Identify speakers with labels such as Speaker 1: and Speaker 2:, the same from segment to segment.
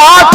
Speaker 1: 8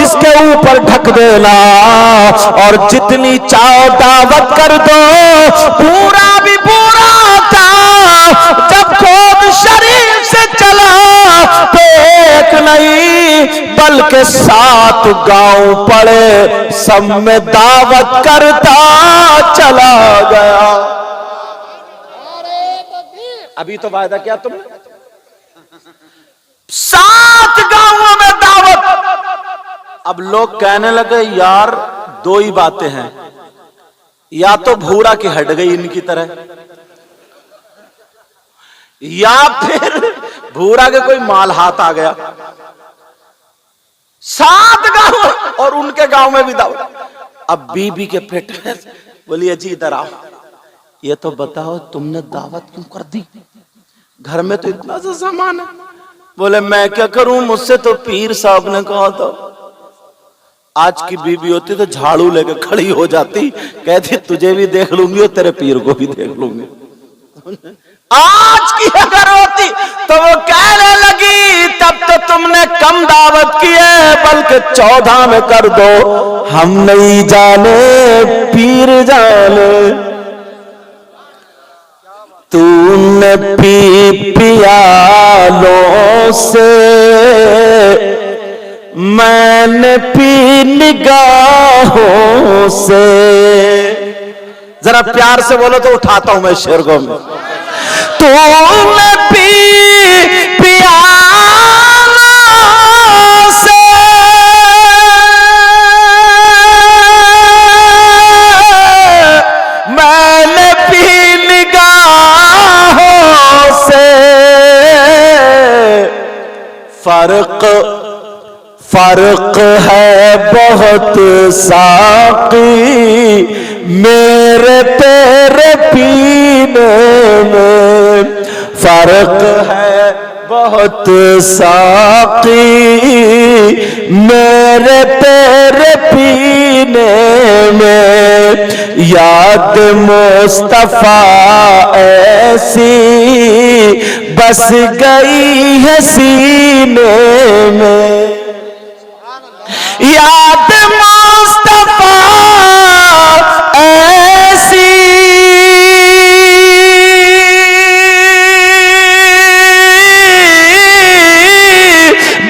Speaker 1: اس کے اوپر ڈھک دینا اور جتنی چاہو دعوت کر دو. پورا بھی پورا تھا جب خود شریف سے چلا تو ایک نہیں بلکہ 7 گاؤں پڑے سب میں دعوت کرتا چلا گیا. ابھی تو وعدہ کیا تم نے 7 گاؤں میں دعوت. اب لوگ کہنے لگے یار 2 ہی باتیں ہیں, یا تو بھورا کی ہٹ گئی ان کی طرح, یا پھر بھورا کے کوئی مال ہاتھ آ گیا. 7 گاؤں اور ان کے گاؤں میں بھی دعوت. اب بی بی کے پیٹ میں بولیے جی ادھر آؤ, یہ تو بتاؤ تم نے دعوت کیوں کر دی, گھر میں تو اتنا سا سامان ہے. بولے میں کیا کروں, مجھ سے تو پیر صاحب نے کہا تھا. آج کی بی بی ہوتی تو جھاڑو لے کے کھڑی ہو جاتی, کہتی تجھے بھی دیکھ لوں گی اور تیرے پیر کو بھی دیکھ لوں گی. آج کی اگر ہوتی تو وہ کہنے لگی تب تو تم نے کم دعوت کی ہے, بلکہ 14 میں کر دو. ہم نہیں جانے پیر جانے, تو نے پی پیالوں سے میں نے پی نگاہوں سے. ذرا پیار سے بولو تو اٹھاتا ہوں میں شعر کو. تو نے پی پیالوں سے میں نے پی نگاہوں سے. فرق ہے بہت ساقی میرے تیرے پینے میں. فرق ہے بہت ساقی میرے تیرے پینے میں. یاد مصطفیٰ ایسی بس گئی ہے سینے میں. یاد مصطفیٰ ایسی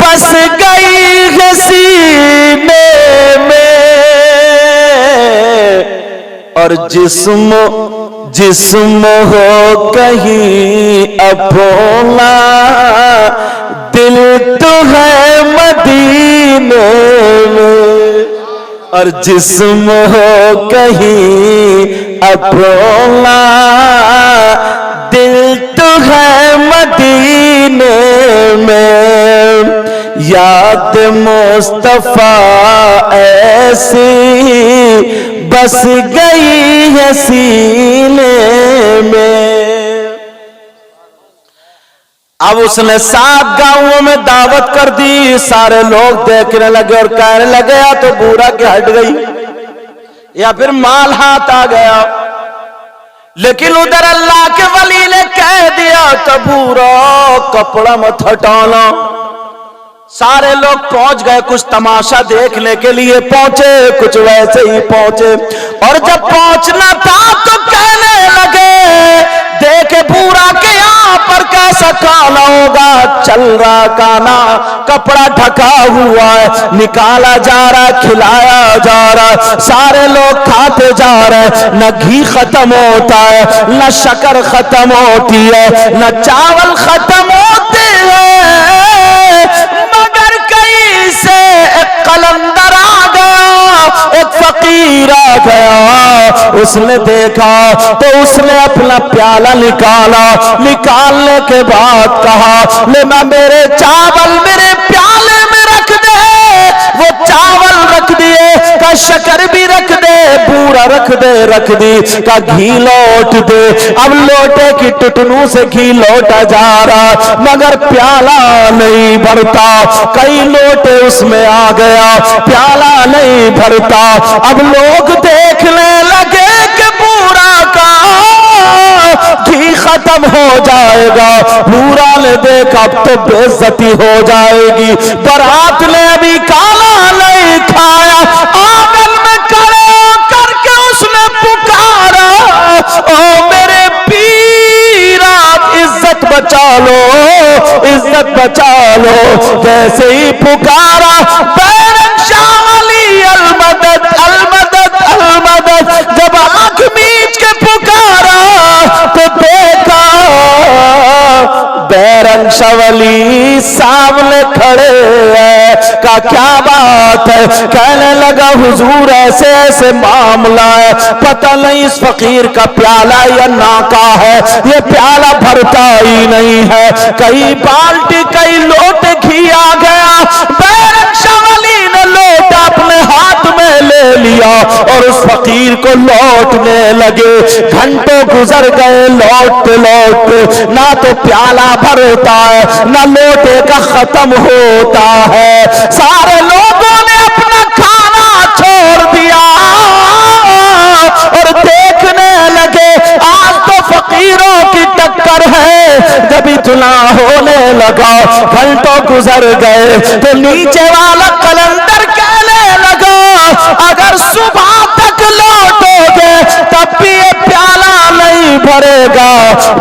Speaker 1: بس گئی ہے سینے میں. اور جسم ہو کہیں اپنا دل تو ہے مدینے میں. اور جسم ہو کہیں اپنا دل تو ہے مدینے میں. یاد مصطفیٰ ایسی بس گئی ہے سینے میں. اب اس نے 7 گاؤں میں دعوت کر دی. سارے لوگ دیکھنے لگے اور کہنے لگے یا تو بورا کی ہٹ گئی یا پھر مال ہاتھ آ گیا. لیکن ادھر اللہ کے ولی نے کہہ دیا تو بورا کپڑا مت ہٹانا. سارے لوگ پہنچ گئے, کچھ تماشا دیکھنے کے لیے پہنچے, کچھ ویسے ہی پہنچے. اور جب پہنچنا تھا تو کہنے لگے دیکھے بورا کے یہاں پر کیسا کانا ہوگا. چل رہا کانا, کپڑا ڈھکا ہوا ہے, نکالا جا رہا ہے, کھلایا جا رہا ہے. سارے لوگ کھاتے جا رہے ہیں. نہ گھی ختم ہوتا ہے, نہ شکر ختم ہوتی ہے, نہ چاول ختم ہوتے ہیں, مگر کہیں سے ایک قلندر آ گیا, ایک فقیر آ گیا. اس نے دیکھا تو اس نے اپنا پیالہ نکالا. نکالنے کے بعد کہا لینا میرے چاول میرے پیالے میں رکھ دے. وہ چاول رکھ دیے, کا شکر بھی رکھ دے, بورا رکھ دی, کا گھی لوٹ دے. اب لوٹے کی ٹٹنوں سے گھی لوٹا جا رہا مگر پیالہ نہیں بھرتا. کئی لوٹے اس میں آ گیا, پیالہ نہیں بھرتا. اب لوگ دیکھنے لگے کہ بورا کا گھی ختم ہو جائے گا. حورا نے دیکھا اب تو بے عزتی ہو جائے گی. برات نے ابھی کالا نہیں کھایا, آنگن میں کھڑے کر کے اس نے پکارا, او میرے پیر آپ عزت بچا لو, عزت بچا لو. جیسے ہی پکارا بیرنگ شاہ علی المدد المدد المدد, جب آنکھ میچ کے پکارا تو دیکھا بیرنگ شاہ ولی سامنے کھڑے ہیں. کہا کیا بات ہے؟ کہنے لگا حضور ایسے ایسے معاملہ ہے, پتہ نہیں اس فقیر کا پیالہ یا ناکا ہے, یہ پیالہ بھرتا ہی نہیں ہے. کئی بالٹی کئی لوٹے گھی آ گیا. بیرنگ شاہ ولی نے لوٹا اپنے ہاتھ میں لے لیا اور اس فقیر کو لوٹنے لگے. گھنٹوں گزر گئے لوٹتے لوٹتے, نہ تو پیالہ بھرتا ہے نہ لوٹے کا ختم ہوتا ہے. سارے لوگوں نے اپنا کھانا چھوڑ دیا اور دیکھنے لگے آج تو فقیروں کی ٹکر ہے. جب اتنا ہونے لگا گھنٹوں گزر گئے تو نیچے والا قلندر کہنے لگا اگر صبح تک لوٹو گے تب بھی یہ پیالہ نہیں بھرے گا.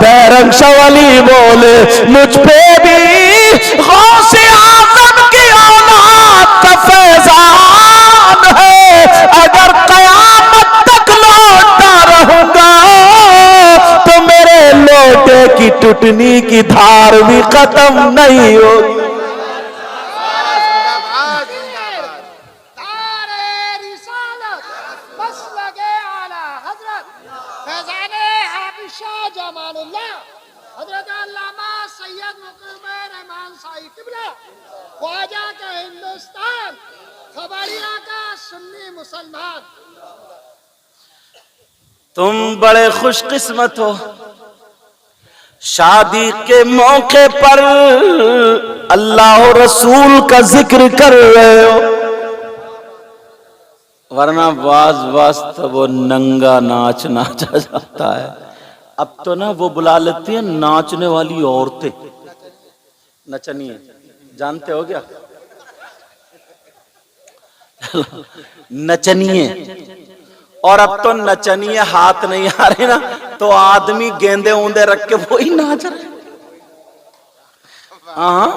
Speaker 1: بیرنگ شاہ ولی بولے مجھ پہ بھی غوث اعظم کی اولاد کا فیضان ہے, اگر قیامت تک لوٹتا رہوں گا تو میرے لوٹے کی ٹوٹنی کی دھار بھی ختم نہیں ہوگی.
Speaker 2: حضرت علامہ سید مقیم رحمان صاحب قبلہ خواجہ کا ہندوستان خبریہ کا سنی مسلمان.
Speaker 1: تم بڑے خوش قسمت ہو, شادی کے موقع پر اللہ و رسول کا ذکر کر رہے ہو, ورنہ باز تو وہ ننگا ناچ ناچا جاتا ہے. اب تو نا وہ بلا لیتی ہیں ناچنے والی عورتیں, نچنیے, جانتے ہو کیا نچنیے, اور اب تو نچنیے ہاتھ نہیں آ رہے نا تو آدمی گیندے اوندے رکھ کے وہی ناچ رہے. ہاں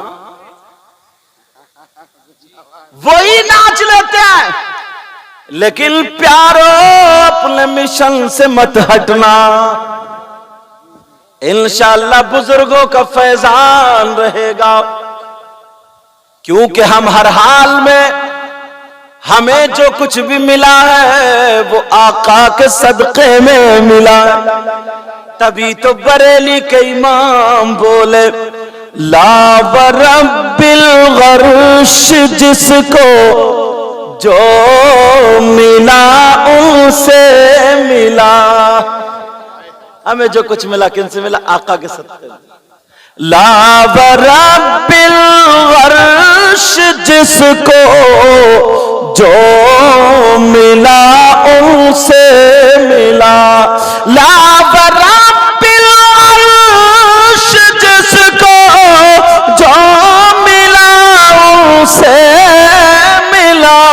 Speaker 1: وہی ناچ لیتے ہیں. لیکن پیارو اپنے مشن سے مت ہٹنا, انشاءاللہ بزرگوں کا فیضان رہے گا. کیونکہ ہم ہر حال میں ہمیں جو کچھ بھی ملا ہے وہ آقا کے صدقے میں ملا. تبھی تو بریلی کے امام بولے لا ورب الغرش جس کو جو ملا ان سے ملا. ہمیں جو کچھ ملا کن سے ملا؟ آقا کے صدقے میں. لا ورب الغرش جس کو جو ملا ان سے ملا. لا ورب العرش جس کو جو ملا ان سے ملا,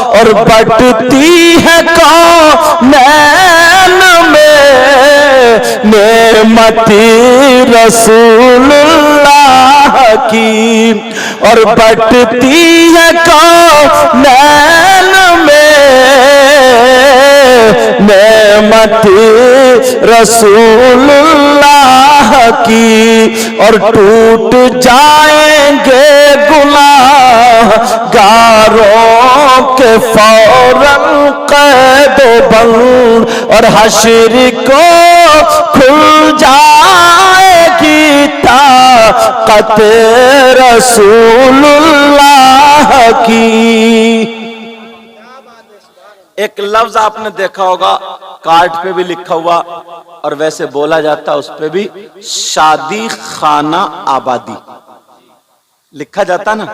Speaker 1: اور بٹتی ہے کونین میں نعمتی رسول اللہ کی, اور بٹتی ہے کونین میں نعمتی رسول اللہ کی. اور ٹوٹ جائیں گے گناہ گاروں کے فوراً قید و بند, اور حشر کو کھل جائے گی طاقت رسول اللہ کی. ایک لفظ آپ نے دیکھا ہوگا کارڈ پہ بھی لکھا ہوا اور ویسے بولا جاتا اس پہ بھی, شادی خانہ آبادی لکھا جاتا نا,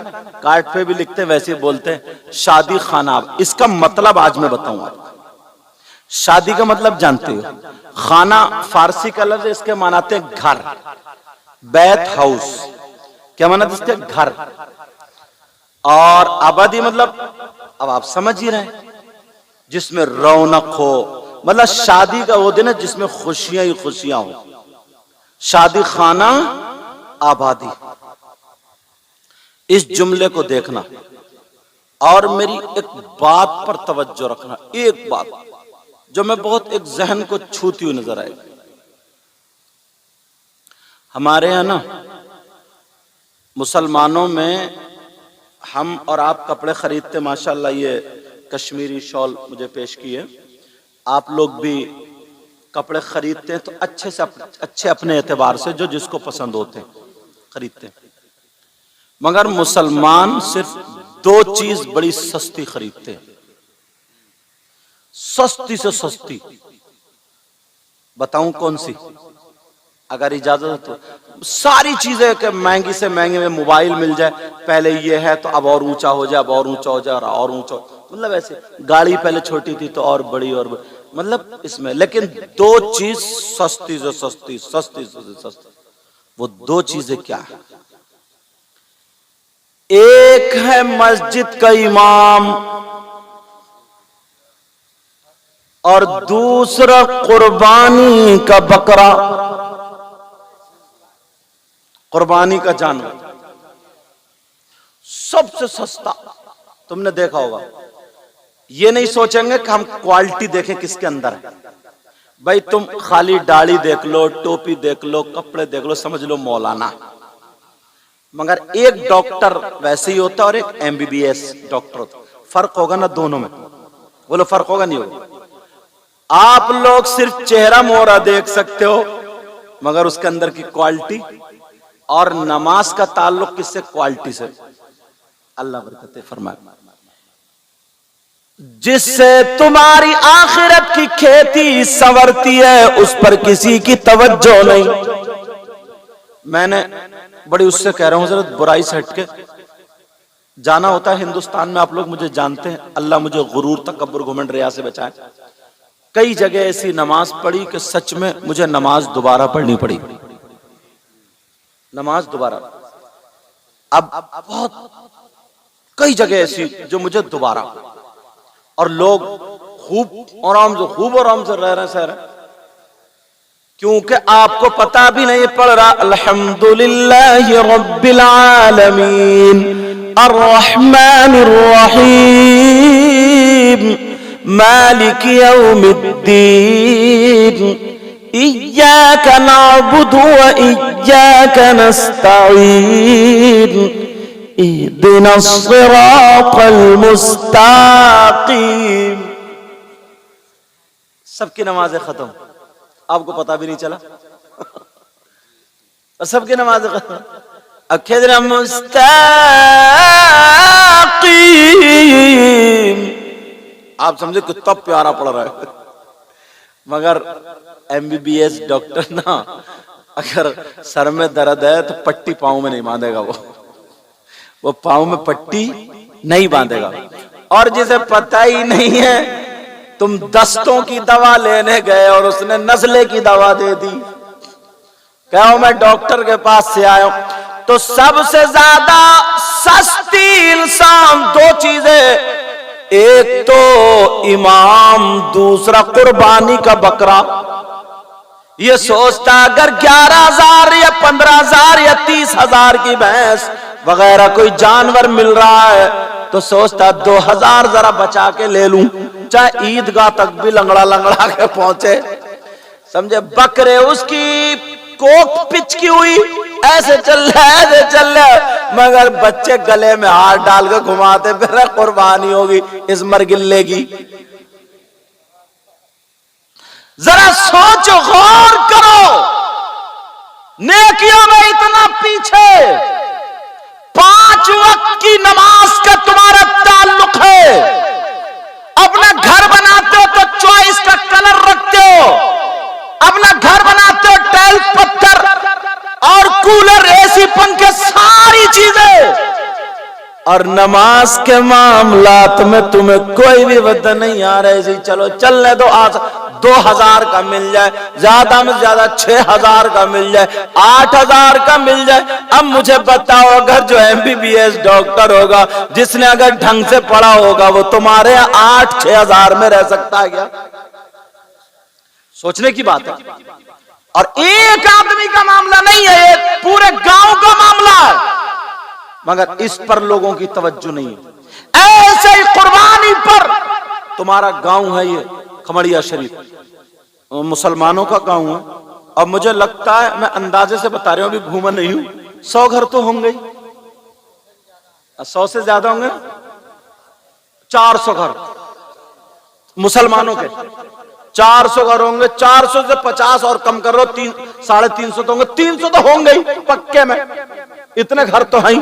Speaker 1: کارڈ پہ بھی لکھتے ویسے بولتے ہیں شادی خانہ. اس کا مطلب آج میں بتاؤں آپ. شادی کا مطلب جانتے ہو؟ خانہ فارسی کا لفظ، اس کے معنی آتے ہیں گھر، بیت ہاؤس، کیا معنی اس کے؟ گھر. اور آبادی مطلب اب آپ سمجھ ہی رہے ہیں، جس میں رونق ہو، مطلب شادی کا وہ دن ہے جس میں خوشیاں ہی خوشیاں ہو. شادی خانہ آبادی. اس جملے کو دیکھنا اور میری ایک بات پر توجہ رکھنا، ایک بات جو میں بہت ایک ذہن کو چھوتی ہوئی نظر آئے. ہمارے ہاں نا مسلمانوں میں ہم اور آپ کپڑے خریدتے، ماشاءاللہ یہ کشمیری شال مجھے پیش کی ہے، آپ لوگ بھی کپڑے خریدتے ہیں تو اچھے سے اچھے اپنے اعتبار سے جو جس کو پسند ہوتے ہیں خریدتے ہیں. مگر مسلمان صرف دو چیز بڑی سستی خریدتے ہیں، سستی سے سستی. بتاؤں کون سی؟ اگر اجازت ہو تو ساری چیزیں کہ مہنگی سے مہنگی میں موبائل مل جائے، پہلے یہ ہے تو اب اور اونچا ہو جائے، اب اور اونچا ہو جائے اور اونچا ہو، مطلب ایسے گاڑی پہلے چھوٹی تھی تو اور بڑی اور بڑی، مطلب اس میں. لیکن دو چیز سستی سے سستی، سستی سے سستی. وہ دو چیزیں کیا ہے؟ ایک ہے مسجد کا امام اور دوسرا قربانی کا بکرا، قربانی کا جانور. سب سے سستا. تم نے دیکھا ہوگا، یہ نہیں سوچیں گے کہ ہم کوالٹی دیکھیں کس کے اندر ہے. بھائی تم خالی داڑھی دیکھ لو، ٹوپی دیکھ لو، کپڑے دیکھ لو، سمجھ لو مولانا. مگر ایک ڈاکٹر ویسے ہی ہوتا ہے اور ایک MBBS ڈاکٹر ہوتا ہے. فرق ہوگا نا دونوں میں؟ بولو فرق ہوگا نہیں ہوگا؟ آپ لوگ صرف چہرہ مہرہ دیکھ سکتے ہو، مگر اس کے اندر کی کوالٹی. اور نماز کا تعلق کس سے؟ کوالٹی سے. اللہ برکت فرمائے. جس سے تمہاری آخرت کی کھیتی سنورتی ہے اس پر کسی کی توجہ نہیں. میں نے بڑی اس سے کہہ رہا ہوں حضرت، برائی سے ہٹ کے جانا ہوتا ہے ہندوستان میں، آپ لوگ مجھے جانتے ہیں، اللہ مجھے غرور تکبر گھمنڈ ریا سے بچائے. کئی جگہ ایسی نماز پڑھی کہ سچ میں مجھے نماز دوبارہ پڑھنی پڑی، نماز دوبارہ. اب بہت کئی جگہ ایسی جو مجھے دوبارہ، اور لوگ خوب آرام سے رہ رہے سہ رہے، کیونکہ آپ کو پتا بھی نہیں پڑ رہا. الحمدللہ رب العالمین الرحمن الرحیم مالک یوم الدین ایاک نعبد و ایاک نستعین اهدنا الصراط المستقیم. سب کی نمازیں ختم، آپ کو پتا بھی نہیں چلا، سب کی نمازیں ختم. اهدنا المستقیم، آپ سمجھے کتنا پیارا پڑھ رہا ہے. مگر MBBS ڈاکٹر نا اگر سر میں درد ہے تو پٹی پاؤں میں نہیں باندھے گا، وہ پاؤں میں پٹی نہیں باندھے گا. اور جسے پتہ ہی نہیں ہے، تم دستوں کی دوا لینے گئے اور اس نے نزلے کی دوا دے دی، کہو میں ڈاکٹر کے پاس سے آیا ہوں. تو سب سے زیادہ سستی انسان دو چیزیں، ایک تو امام، دوسرا قربانی کا بکرا. یہ سوچتا اگر 11,000 یا 15,000 یا 30,000 کی بھینس وغیرہ کوئی جانور مل رہا ہے تو سوچتا 2,000 ذرا بچا کے لے لوں، چاہے عیدگاہ تک بھی لنگڑا کے پہنچے. سمجھے؟ بکرے اس کی کوک پچکی ہوئی، ایسے چل رہے، مگر بچے گلے میں ہاتھ ڈال کے گھماتے پھر قربانی ہوگی اس مرگلے کی. ذرا سوچو، غور کرو، نیکیوں میں اتنا پیچھے، 5 وقت کی نماز کا تمہارا تعلق ہے. اپنا گھر بناتے ہو تو چوائس کا کلر رکھتے ہو، اپنا گھر بناتے ہو ٹائل پتھر اور کولر AC پنکھے ساری چیزیں، اور نماز کے معاملات میں تمہیں کوئی بھی وعدہ نہیں آ رہا ہے جی چلو چلنے دو، 2000 کا مل جائے، زیادہ میں زیادہ 6000 کا مل جائے، 8000 کا مل جائے۔ اب مجھے بتاؤ، اگر جو MBBS ڈاکٹر ہوگا، جس نے اگر ڈھنگ سے پڑھا ہوگا، وہ تمہارے 8-6000 میں رہ سکتا ہے کیا؟ سوچنے کی بات ہے۔ اور ایک آدمی کا معاملہ نہیں ہے، یہ پورے گاؤں کا معاملہ ہے، مگر اس پر لوگوں کی توجہ نہیں ہے۔ ایسے ہی قربانی پر تمہارا گاؤں ہے یہ کھمڑیا شریف، مسلمانوں کا گاؤں ہے، اور مجھے لگتا ہے، میں اندازے سے بتا رہا ہوں، ابھی گھوما نہیں ہوں، 100 گھر تو ہوں گے، 100 سے زیادہ ہوں گے، 400 گھر مسلمانوں کے، 400 گھر ہوں گے، 400 سے 50 اور کم کر رہو، 350 تو ہوں گے، 300 تو ہوں گے ہی پکے میں، اتنے گھر تو ہیں۔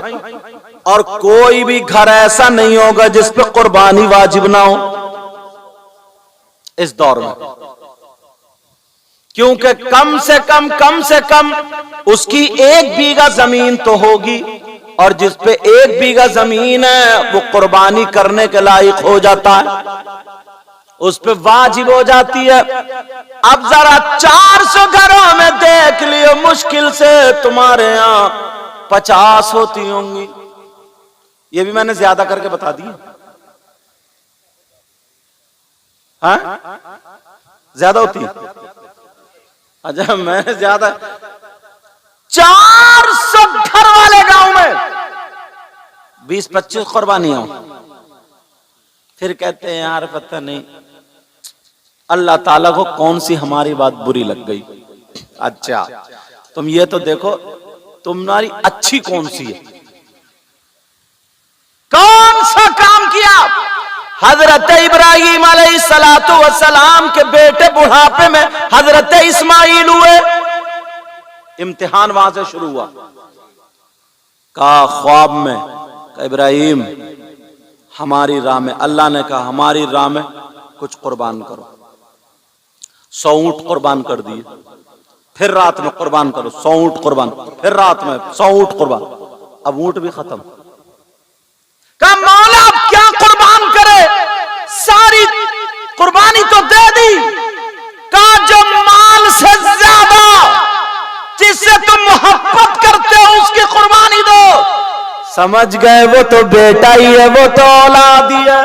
Speaker 1: اور کوئی بھی گھر ایسا نہیں ہوگا جس پہ قربانی واجب نہ ہو اس دور میں، کیونکہ کم سے کم اس کی 1 بیگھہ زمین تو ہوگی، اور جس پہ 1 بیگھہ زمین ہے وہ قربانی کرنے کے لائق ہو جاتا ہے، اس پہ واجب ہو جاتی ہے۔ اب ذرا 400 گھروں میں دیکھ لیو، مشکل سے تمہارے یہاں 50 ہوتی ہوں گی، یہ بھی میں نے زیادہ کر کے بتا دی، ہاں زیادہ ہوتی ہے، اچھا میں نے زیادہ 400 گھر والے گاؤں میں 20-25 قربانیاں، پھر کہتے ہیں یار پتہ نہیں اللہ تعالیٰ کو کون سی ہماری بات بری لگ گئی۔ اچھا تم یہ تو دیکھو تمہاری اچھی کون سی ہے، کون سا کام کیا؟ حضرت ابراہیم علیہ السلام کے بیٹے بڑھاپے میں حضرت اسماعیل ہوئے، امتحان وہاں سے شروع ہوا، کہا خواب میں کہ ابراہیم ہماری راہ میں، اللہ نے کہا ہماری راہ میں کچھ قربان کرو، 100 اونٹ قربان کر دیے، پھر رات میں قربان کرو، 100 اونٹ قربان، پھر رات میں 100 اونٹ قربان، اب اونٹ بھی ختم، کہا مولا اب کیا قربان کرے، ساری قربانی تو دے دی، کہا جو مال سے زیادہ جس سے تم محبت کرتے ہو اس کی قربانی دو۔ سمجھ گئے وہ تو بیٹا ہی ہے، وہ تو اولاد ہی ہے۔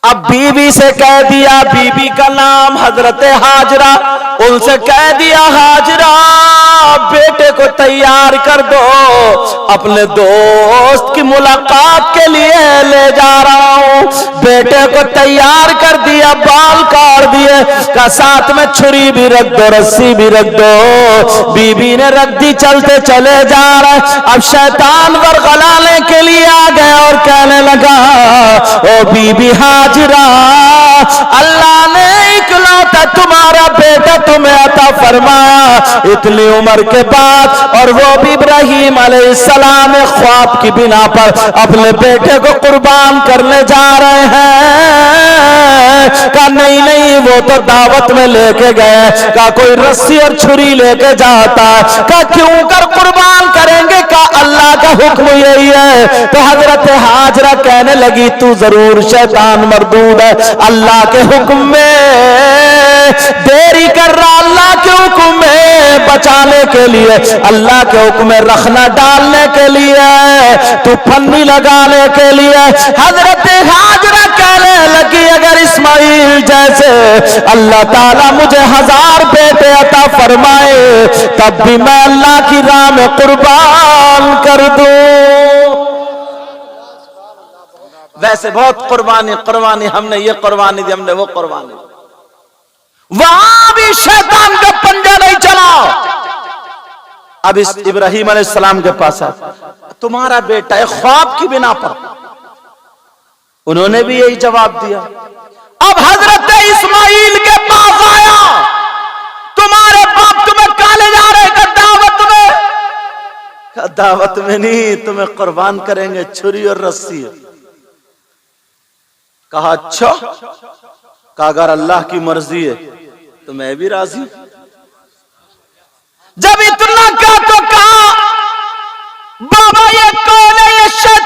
Speaker 1: اب بیوی سے کہہ دیا، بیوی کا نام حضرت ہاجرہ، ان سے کہہ دیا ہاجرہ بیٹے کو تیار کر دو، اپنے دوست کی ملاقات کے لیے لے جا رہا ہوں۔ بیٹے کو تیار کر دیا، بال کاٹ دیے، کا ساتھ میں چھری بھی رکھ دو، رسی بھی رکھ دو، بیوی نے رکھ دی، چلتے چلے جا رہے۔ اب شیطان ورغلانے کے لیے آ گئے اور کہنے لگا او بیوی ہاجرہ، اللہ نے اکلوتا تمہارا بیٹا تمہیں عطا فرمایا اتنی عمر کے بعد، اور وہ بھی ابراہیم علیہ السلام خواب کی بنا پر اپنے بیٹے کو قربان کرنے جا رہے ہیں۔ کہا نہیں نہیں وہ تو دعوت میں لے کے گئے، کہا کوئی رسی اور چھری لے کے جاتا، کہا کیوں کر قربان کریں گے، کہا اللہ کا حکم یہی ہے۔ تو حضرت ہاجرہ کہنے لگی تو ضرور شیطان مردود ہے، اللہ کے حکم میں دیری کر رہا، اللہ کے حکم میں بچانے کے لیے، اللہ کے حکم میں رکھنا ڈالنے کے لیے، تو پھنی لگانے کے لیے۔ حضرت ہاجرہ کہنے لگی اگر اسماعیل جیسے اللہ تعالیٰ مجھے 1000 بیٹے عطا فرمائے تب بھی میں اللہ کی راہ میں قربان کر دوں۔ ویسے بہت قربانی ہم نے یہ قربانی دی، ہم نے وہ قربانی دی، وہاں بھی شیطان کا پنجہ نہیں چلا۔ اب اس ابراہیم علیہ السلام کے پاس تمہارا بیٹا ہے، خواب کی بنا پر انہوں نے بھی یہی جواب دیا۔ اب حضرت اسماعیل کے پاس آیا، تمہارے باپ تمہیں کالے جا رہے کہ دعوت میں، کہ دعوت میں نہیں، تمہیں قربان کریں گے چھری اور رسی۔ کہا اچھا، کہا اگر اللہ کی مرضی ہے تو میں بھی راضی ہوں۔ جب اتنا کہا تو کہا بابا یہ کون ہے، یہ شیطان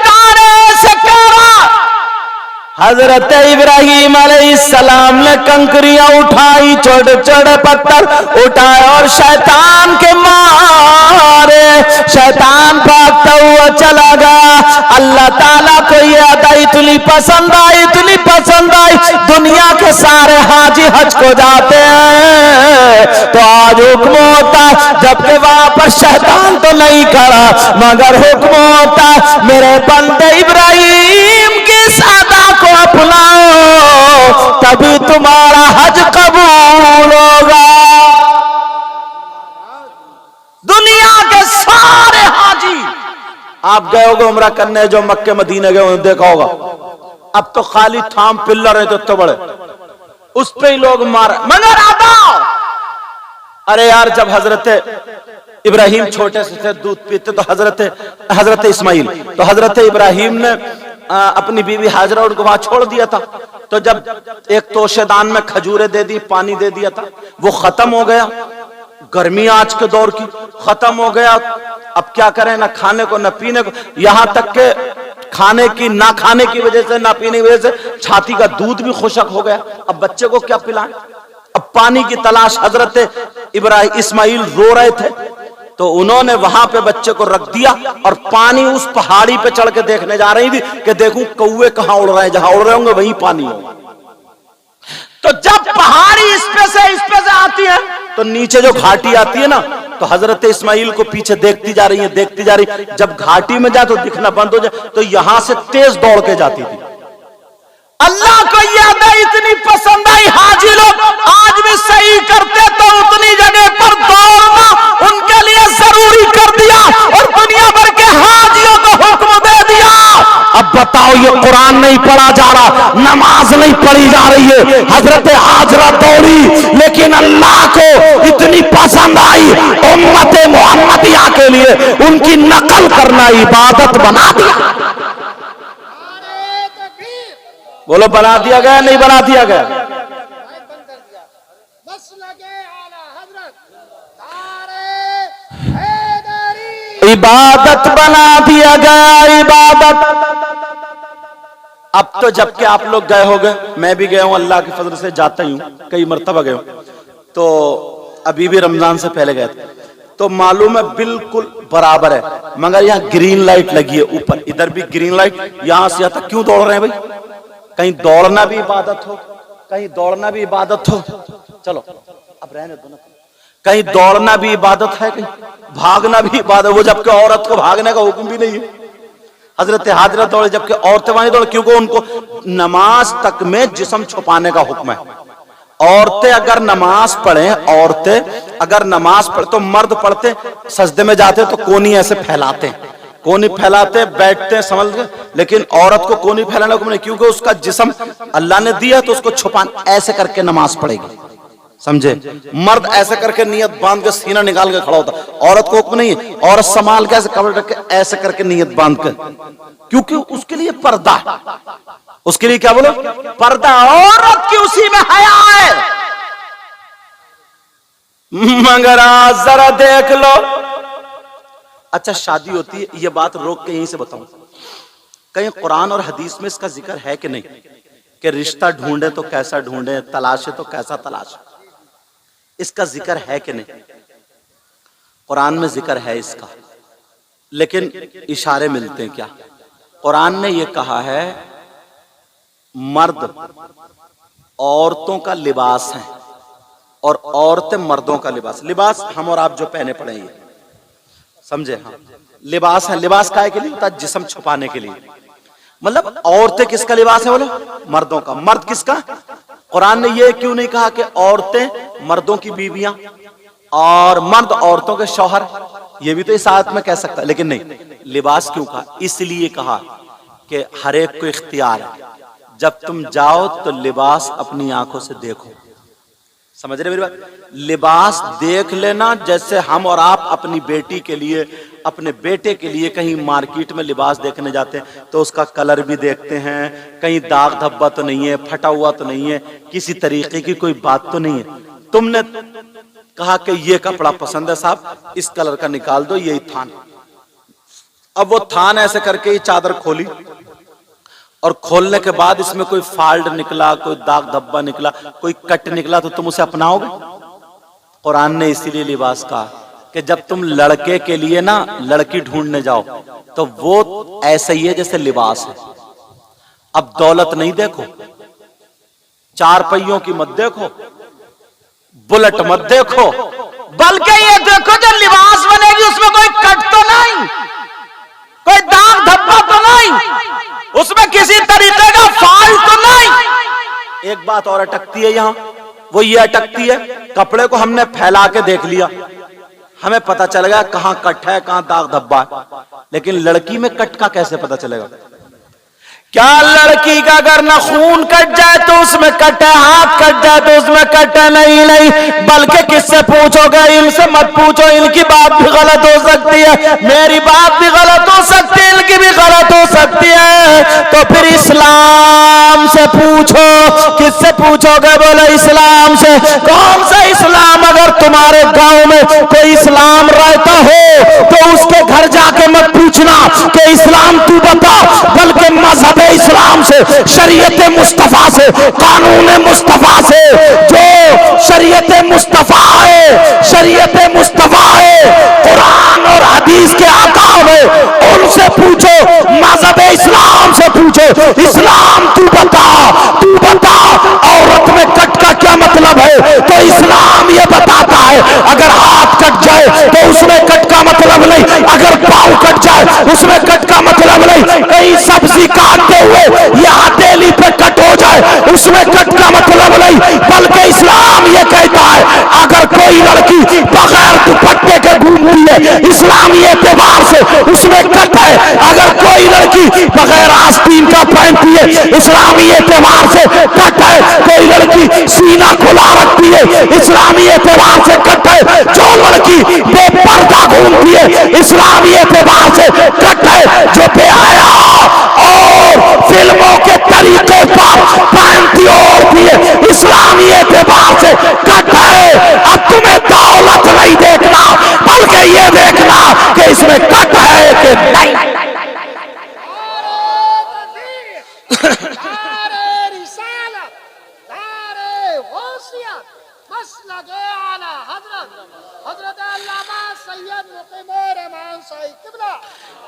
Speaker 1: حضرت ابراہیم علیہ السلام نے کنکریاں اٹھائی, چھوٹے چھوٹے پتھر اٹھائے اور شیطان کے مارے شیطان بھاگتا ہوا چلا گیا. اللہ تعالیٰ کو یہ ادا اتنی پسند آئی, اتنی پسند آئی, دنیا کے سارے حاجی حج کو جاتے ہیں تو آج حکم ہوتا ہے, جبکہ وہاں پر شیطان تو نہیں کھڑا مگر حکم ہوتا ہے میرے بندے ابراہیم کی اس ادا کو اپناؤ تبھی تمہارا حج قبول ہوگا. دنیا کے سارے حاجی, آپ گئے ہوگے عمرہ کرنے جو مکہ مدینہ گئے انہوں نے دیکھا ہوگا, اب تو خالی تھام پلر ہیں تو بڑے, اس پہ ہی لوگ مار مگر ادا. ارے یار جب حضرت ابراہیم چھوٹے سے تھے دودھ پیتے تو حضرت اسماعیل تو حضرت ابراہیم نے اپنی بیوی حاجرہ ان کو وہاں چھوڑ دیا تھا, تو جب ایک توشے دان میں کھجوریں دے دی, پانی دے دیا تھا, وہ ختم ہو گیا. گرمی آج کے دور کی ختم ہو گیا, اب کیا کریں, نہ کھانے کو نہ پینے کو, یہاں تک کہ کھانے کی نہ کھانے کی وجہ سے نہ پینے کی وجہ سے چھاتی کا دودھ بھی خشک ہو گیا. اب بچے کو کیا پلائیں, اب پانی کی تلاش. حضرت اسماعیل رو رہے تھے تو انہوں نے وہاں پہ بچے کو رکھ دیا اور پانی اس پہاڑی پہ چڑھ کے دیکھنے جا رہی تھی کہ دیکھوں کوے کہاں اڑ رہے ہیں, جہاں اڑ رہے ہوں گے وہیں پانی ہوگا. تو جب پہاڑی اس پہ سے آتی ہے تو نیچے جو گھاٹی آتی ہے نا, تو حضرت اسماعیل کو پیچھے دیکھتی جا رہی ہے, جب گھاٹی میں جا تو دکھنا بند ہو جائے تو یہاں سے تیز دوڑ کے جاتی تھی. اللہ کو یہ ادا اتنی پسند آئی, حاجی لوگ آج بھی صحیح کرتے تو اتنی جگہ پر دوڑنا ان کے لیے ضروری کر دیا اور دنیا بھر کے حاجیوں کو حکم دے دیا. اب بتاؤ یہ قرآن نہیں پڑھا جا رہا, نماز نہیں پڑھی جا رہی ہے, حضرت حاجرہ دوڑی لیکن اللہ کو اتنی پسند آئی امت محمدیہ کے لیے ان کی نقل کرنا عبادت بنا دیا. بولو بنا دیا گیا نہیں بنا دیا گیا؟ عبادت بنا دیا گیا, عبادت. اب تو جب کہ آپ لوگ گئے ہو گئے, میں بھی گیا ہوں, اللہ کے فضل سے جاتا ہی ہوں, کئی مرتبہ گئے ہوں, تو ابھی بھی رمضان سے پہلے گئے تھے تو معلوم ہے بالکل برابر ہے, مگر یہاں گرین لائٹ لگی ہے اوپر, ادھر بھی گرین لائٹ, یہاں سے یہاں تک کیوں دوڑ رہے ہیں بھائی؟ کہیں دوڑنا بھی عبادت ہو, کہیں دوڑنا بھی عبادت ہو. چلو اب رہنے دو نا, کہیں دوڑنا بھی عبادت ہے, کہیں بھاگنا بھی عبادت. وہ جبکہ عورت کو بھاگنے کا حکم بھی نہیں ہے. حضرت حاجرہ دوڑے جبکہ عورتیں وہاں دوڑے, کیونکہ ان کو نماز تک میں جسم چھپانے کا حکم ہے. عورتیں اگر نماز پڑھیں, تو مرد پڑھتے سجدے میں جاتے تو کونی ایسے پھیلاتے ہیں, کونی پھیلاتے بیٹھتے ہیں سمجھ گئے, لیکن عورت کو کونی پھیلانے کا حکم نہیں, کیونکہ اس کا جسم اللہ نے دیا تو اس کو چھپانا, ایسے کر کے نماز پڑھے گی, سمجھے. مرد ایسے کر کے نیت باندھ کے سینہ نکال کے کھڑا ہوتا, عورت کو حکم نہیں ہے. عورت سنبھال کے ایسے کپڑے رکھ کے ایسے کر کے نیت باندھ کے, کیونکہ اس کے لیے پردہ, اس کے لیے کیا بولو پردہ. عورت کی اسی میں حیا ہے. مگر آج ذرا دیکھ لو, اچھا شادی ہوتی ہے, یہ بات روک کے یہیں سے بتاؤں, کہیں قرآن اور حدیث میں اس کا ذکر ہے کہ نہیں کہ رشتہ ڈھونڈے تو کیسا ڈھونڈے, تلاشے تو کیسا تلاشے, اس کا ذکر ہے کہ نہیں؟ قرآن میں ذکر ہے اس کا, لیکن اشارے ملتے ہیں. کیا قرآن نے یہ کہا ہے مرد عورتوں کا لباس ہیں اور عورتیں مردوں کا لباس. لباس ہم اور آپ جو پہنے پڑے ہیں سمجھے, ہاں لباس ہے. لباس کائے کے لیے ہوتا ہے؟ جسم چھپانے کے لیے. مطلب عورتیں کس کا لباس ہے بولے؟ مردوں کا. مرد کس کا؟ قرآن نے یہ کیوں نہیں کہا کہ عورتیں مردوں کی بیویاں اور مرد عورتوں کے شوہر؟ یہ بھی تو اس آیت میں کہہ سکتا ہے, لیکن نہیں. لباس کیوں کہا؟ اس لیے کہا کہ ہر ایک کو اختیار ہے, جب تم جاؤ تو لباس اپنی آنکھوں سے دیکھو. سمجھ رہے میری بات؟ لباس دیکھ لینا, جیسے ہم اور آپ اپنی بیٹی کے لیے, اپنے بیٹے کے لیے کہیں مارکیٹ میں لباس دیکھنے جاتے ہیں تو اس کا کلر بھی دیکھتے ہیں, کہیں داغ دھبا تو نہیں ہے, پھٹا ہوا تو نہیں ہے, کسی طریقے کی کوئی بات تو نہیں ہے. تم نے کہا کہ یہ کپڑا پسند ہے صاحب, اس کلر کا نکال دو, یہی تھان. اب وہ تھان ایسے کر کے یہ چادر کھولی, اور کھولنے کے بعد اس میں کوئی فالٹ نکلا، کوئی داغ دھبا نکلا، کوئی کٹ نکلا تو تم اسے اپناؤ گے؟ قرآن نے اسی لیے لباس کہا کہ جب تم لڑکے کے لیے نا لڑکی ڈھونڈنے جاؤ تو وہ ایسا ہی ہے جیسے لباس ہے۔ اب دولت نہیں دیکھو، چار پہیوں کی مت دیکھو، بلٹ مت دیکھو، بلکہ یہ دیکھو جو لباس بنے گی اس میں کوئی کٹ تو نہیں، کوئی داغ دھبا تو نہیں، اس میں کسی طریقے کا فالٹ تو نہیں۔ ایک بات اور اٹکتی ہے یہاں، وہ یہ اٹکتی ہے کپڑے کو ہم نے پھیلا کے دیکھ لیا، ہمیں پتا چل گیا کہاں کٹ ہے کہاں داغ دھبا ہے، لیکن لڑکی میں کٹ کا کیسے پتا چلے گا؟ کیا لڑکی کا اگر نہ خون کٹ جائے تو اس میں کٹ ہے، ہاتھ کٹ جائے تو اس میں کٹ ہے؟ نہیں، بلکہ کس سے پوچھو گے؟ ان سے مت پوچھو، ان کی بات بھی غلط ہو سکتی ہے، میری بات بھی غلط ہو سکتی ہے، ان کی بھی غلط ہو سکتی ہے، تو پھر اسلام سے پوچھو۔ کس سے پوچھو گے؟ بولے اسلام سے۔ کون سا اسلام؟ اگر تمہارے گاؤں میں کوئی اسلام رہتا ہو تو اس کے گھر جا کے مت پوچھنا کہ اسلام تو بتا، بلکہ مذہب اسلام سے، شریعت مصطفیٰ سے، قانون مصطفیٰ سے، جو شریعت مصطفیٰ ہے، شریعت مصطفیٰ ہے، قرآن اور حدیث کے احکام ہے، ان سے پوچھو، مذہب اسلام سے پوچھو۔ اسلام تو بتا عورت میں کٹ کا کیا مطلب ہے؟ تو اسلام یہ بتاتا ہے اگر ہاتھ کٹ جائے تو اس میں کٹ کا مطلب نہیں، اگر پاؤں کٹ جائے اس میں کٹ کا مطلب نہیں، کہیں سبزی کاٹتے ہوئے یا ہتھیلی پہ کٹ ہو جائے اس میں کٹ کا مطلب نہیں، بلکہ اسلام یہ کہتا ہے اگر کوئی لڑکی بغیر دوپٹے کے گھومتی ہے اسلامی اعتبار سے اس میں کٹ ہے، اگر کوئی لڑکی بغیر آستین کا پہنتی ہے اسلامی اعتبار سے کٹ ہے، کوئی لڑکی سینہ کھلا رکھتی ہے اسلامی اعتبار سے کٹ ہے، جو لڑکی بے پردہ گھومتی ہے اسلامی اعتبار سے کٹ ہے، جو بے حیا اور فلموں کے طریقے پر پہنتی ہوتی ہے اسلامی اعتبار سے کٹ ہے۔ اب تمہیں دولت نہیں دیکھنا بلکہ یہ دیکھنا کہ اس میں کٹ ہے کہ نہیں۔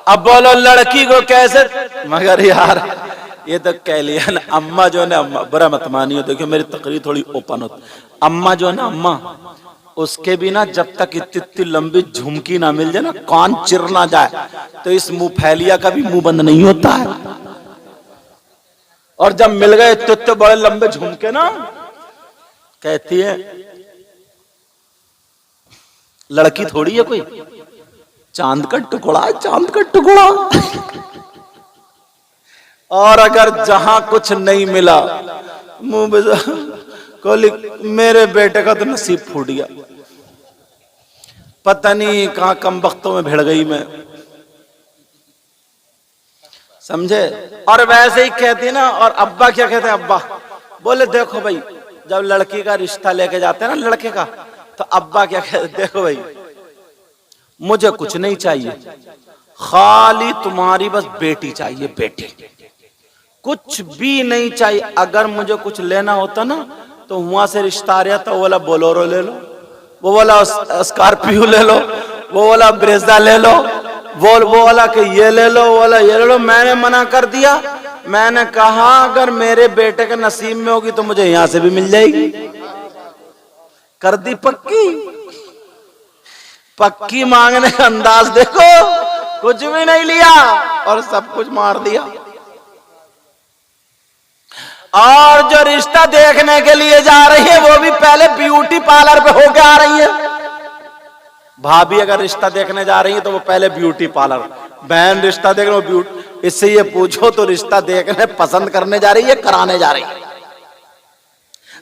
Speaker 1: اب بولو لڑکی کو کیسے؟ مگر یار یہ تو کہہ لیا نا، اماں جو ہے نا، اماں برا مت مانیو، دیکھو میری تقریر تھوڑی اوپن ہوتی، اماں جو ہے نا، اماں اس کے بھی نا جب تک اتنی لمبی جھمکی نہ مل جائے نا، کان چر نہ جائے تو اس منہ پھیلیا کا بھی منہ بند نہیں ہوتا ہے، اور جب مل گئے اتنے بڑے لمبے جھمکے نا، کہتی ہے لڑکی تھوڑی ہے کوئی، چاند کا ٹکڑا ہے، چاند کا ٹکڑا۔ اور اگر جہاں کچھ نہیں ملا منہ بزا کولی، میرے بیٹے کا تو نصیب پھوٹ گیا، پتہ نہیں کہاں کم بختوں میں بھیڑ گئی میں، سمجھے؟ اور ویسے ہی کہتی نا، اور ابا کیا کہتے ہیں؟ ابا بولے دیکھو بھائی جب لڑکی کا رشتہ لے کے جاتے ہیں نا لڑکے کا، تو ابا کیا کہتے ہیں؟ دیکھو بھائی مجھے کچھ نہیں چاہیے، خالی تمہاری بس بیٹی چاہیے، بیٹی، کچھ بھی نہیں چاہیے۔ اگر مجھے کچھ لینا ہوتا نا تو وہاں سے رشتہ آ رہا تھا، وہ والا بولورو لے لو، وہ والا اسکارپیو لے لو، وہ والا بریزا لے لو، وہ والا کہ یہ لے لو، وہ والا یہ لے لو۔ میں نے منع کر دیا، میں نے کہا اگر میرے بیٹے کے نصیب میں ہوگی تو مجھے یہاں سے بھی مل جائے گی۔ کر دی پکی، پکی مانگنے کا انداز دیکھو، کچھ بھی نہیں لیا اور سب کچھ مار دیا۔ اور جو رشتہ دیکھنے کے لیے جا رہی ہے وہ بھی پہلے بیوٹی پارلر پہ ہو کے آ رہی ہے۔ بھابھی اگر رشتہ دیکھنے جا رہی ہے تو وہ پہلے بیوٹی پارلر، بہن رشتہ دیکھنے وہ بیوٹی، اس سے یہ پوچھو تو رشتہ دیکھنے پسند کرنے جا رہی ہے کرانے جا رہی ہے؟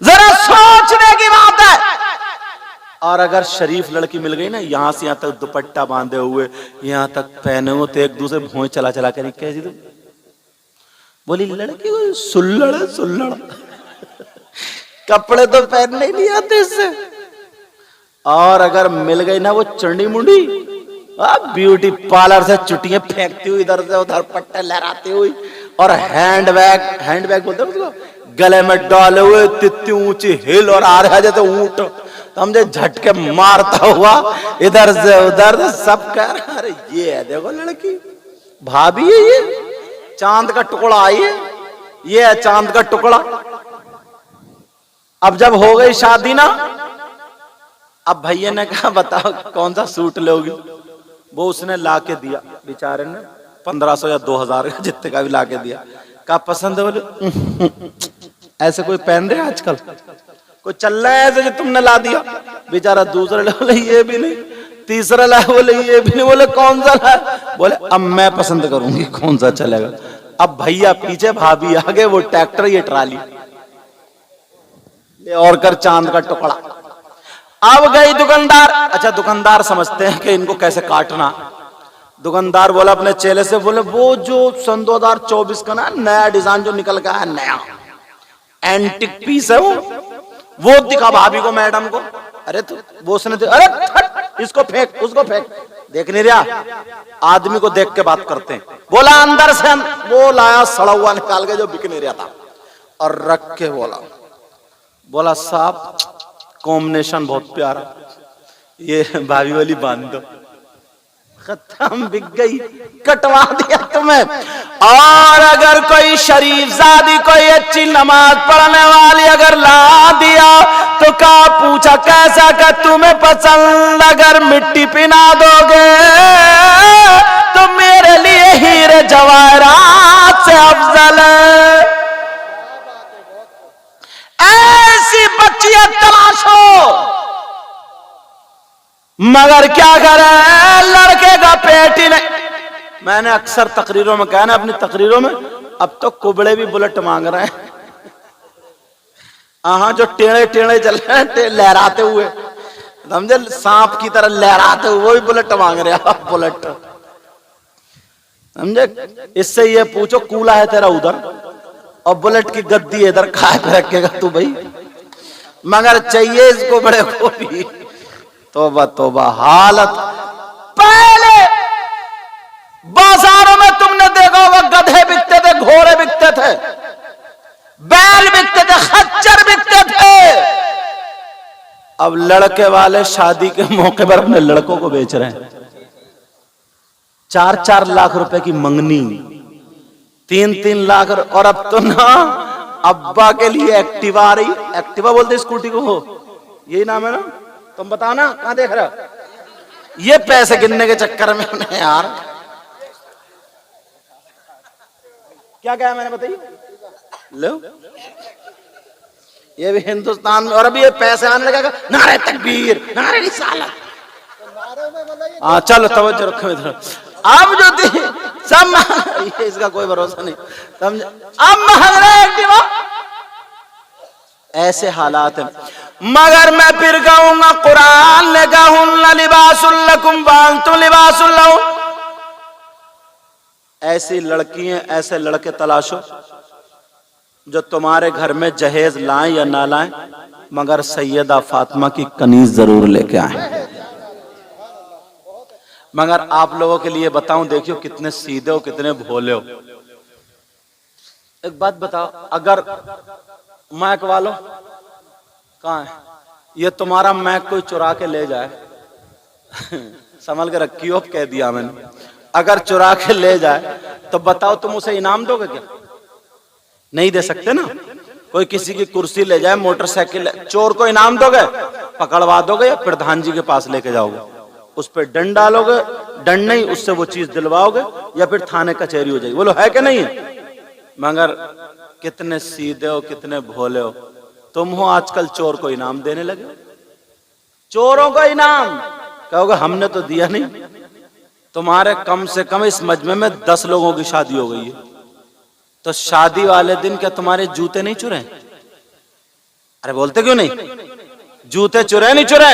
Speaker 1: ذرا سوچنے کی بات ہے۔ اور اگر شریف لڑکی مل گئی نا، یہاں سے یہاں تک دوپٹہ باندھے ہوئے، یہاں تک پہنے ہوئے، تو ایک دوسرے بھوئیں چلا چلا کری، کیسی تو بولی لڑکی کوئی سلڑ ہے، سلڑ، کپڑے تو پہننے ہی نہیں آتے اس سے۔ اور اگر مل گئی نا وہ چنڈی منڈی، بیوٹی پارلر سے چٹیاں پھینکتی ہوئی ادھر سے ادھر، پٹے لہراتی ہوئی، اور ہینڈ بیگ بولتے ہیں اس کو، گلے میں ڈالے ہوئے اتنی اونچی ہل اور آ رہا جیسے اونٹ، سمجھے جھٹکے مارتا ہوا ادھر سے ادھر سے، سب کہہ رہے ارے یہ ہے دیکھو لڑکی، بھابھی ہے یہ، چاند کا ٹکڑا آئی ہے، یہ ہے چاند کا ٹکڑا۔ اب جب ہو گئی شادی نا، اب بھائیے نے کہا بتاؤ کون سا سوٹ لو گی؟ وہ اس نے لا کے دیا بیچارے نے، 1500 یا 2000 کا جتنے کا بھی لا کے دیا، کہا پسند ہے؟ بولے ایسے کوئی پہن رہے آج کل، کوئی چل رہا ہے ایسے جو تم نے لا دیا؟ بیچارہ دوسرا لے، بولے یہ بھی نہیں، تیسرا لائے، بولے یہ بھی نہیں، بولے کون سا لائے؟ بولے اب میں پسند کروں گی کون سا چلے گا۔ اب بھیا پیچھے، بھابھی آگے، وہ ٹریکٹر یہ ٹرالی، لے اور کر چاند کا ٹکڑا۔ اب گئی دکاندار، اچھا دکاندار سمجھتے ہیں کہ ان کو کیسے کاٹنا۔ دکاندار بولا اپنے چیلے سے، بولے وہ جو سن 2024 کا نا نیا ڈیزائن جو نکل گیا ہے، نیا اینٹک پیس ہے وہ دکھا بھابھی کو، میڈم کو۔ ارے تو وہ اس نے ارے اس کو پھینک، اس کو پھینک، دیکھ نہیں رہا، آدمی کو دیکھ کے بات کرتے ہیں۔ بولا اندر سے وہ لایا سڑا ہوا نکال کے جو بک نہیں رہا تھا، اور رکھ کے بولا صاحب کمبینیشن بہت پیارا، یہ بھابھی والی باندھ دو۔ ختم، بک گئی، کٹوا دیا تمہیں۔ اور اگر کوئی شریف زادی، کوئی اچھی نماز پڑھنے والی اگر لا دیا تو کہا پوچھا کیسا کہ تمہیں پسند، اگر مٹی پنا دو گے تو میرے لیے ہیرے جواہرات سے افضل ہے۔ ایسی بچیاں تلاشو، مگر کیا کریں لڑکے کا پیٹ ہی نہیں۔ میں نے اکثر تقریروں میں کہا نا، اپنی تقریروں میں، اب تو کبڑے بھی بلٹ مانگ رہے ہیں۔ ہاں جو ٹیڑے ٹیڑے چل رہے ہیں لہراتے ہوئے، سمجھے سانپ کی طرح لہراتے ہوئے، وہ بھی بلٹ مانگ رہے ہیں، بلٹ، سمجھے۔ اس سے یہ پوچھو کولا ہے تیرا ادھر اور بلٹ کی گدی ادھر، کھائے پہ رکھے گا تو بھائی، مگر چاہیے اس کو بڑے کو بھی۔ توبہ توبہ، حالت پہلے بازاروں میں تم نے دیکھا ہوگا گدھے بکتے تھے، گھوڑے بکتے تھے، بیل بکتے تھے، خچر بکتے تھے۔ اب لڑکے والے شادی کے موقع پر اپنے لڑکوں کو بیچ رہے ہیں، 4-4 لاکھ روپے کی منگنی، 3-3 لاکھ، اور اب تو نا ابا کے لیے ایکٹیوا آ رہی، ایکٹیوا بولتے اسکوٹی کو، ہو یہی نام ہے نا، تم بتانا کہاں دیکھ رہا؟ یہ پیسے گننے کے چکر میں انہیں یار کیا کہا میں نے بتائیے، لو یہ بھی ہندوستان میں، اور ابھی یہ پیسے آنے لگا گا، نعرہ تکبیر، نعرہ رسالت۔ ہاں چلو توجہ رکھو ادھر۔ اب جو تھی سب اس کا کوئی بھروسہ نہیں، سمجھے، اب مہنگ رہے ایکٹیوا، ایسے حالات ہیں۔ مگر میں پھر کہوں گا قرآن نے کہا ہن لباس لکم وانتم لباس لہم۔ ایسی لڑکیاں، ایسے لڑکے تلاشو جو تمہارے گھر میں جہیز لائیں یا نہ لائیں، مگر سیدہ فاطمہ کی کنیز ضرور لے کے آئیں۔ مگر آپ لوگوں کے لیے بتاؤں، دیکھیو کتنے سیدھے ہو، کتنے بھولے ہو۔ ایک بات بتاؤ، اگر مائک والو کہاں ہے، یہ تمہارا مائک کوئی چرا کے لے جائے، سنبھل کے رکھیو، اب کہہ دیا میں نے، اگر چرا کے لے جائے تو بتاؤ تم اسے انعام دو گے کیا؟ نہیں دے سکتے نا۔ کوئی کسی کی کرسی لے جائے، موٹر سائیکل، چور کو انعام دو گے، پکڑوا دو گے، یا پردھان جی کے پاس لے کے جاؤ گے، اس پہ ڈنڈ ڈالو گے، ڈنڈ نہیں اس سے وہ چیز دلواؤ گے، یا پھر تھانے کچہری ہو جائے گی؟ بولو ہے کہ نہیں ہے؟ مگر کتنے سیدھے ہو، کتنے بھولے ہو تم ہو، آج کل چور کو انعام دینے لگے، چوروں کو انعام، کہو گے ہم نے تو دیا نہیں۔ تمہارے کم سے کم اس مجمع میں 10 لوگوں کی شادی ہو گئی ہے، تو شادی والے دن کیا تمہارے جوتے نہیں چرے؟ ارے بولتے کیوں نہیں؟ جوتے چرے نہیں چرے؟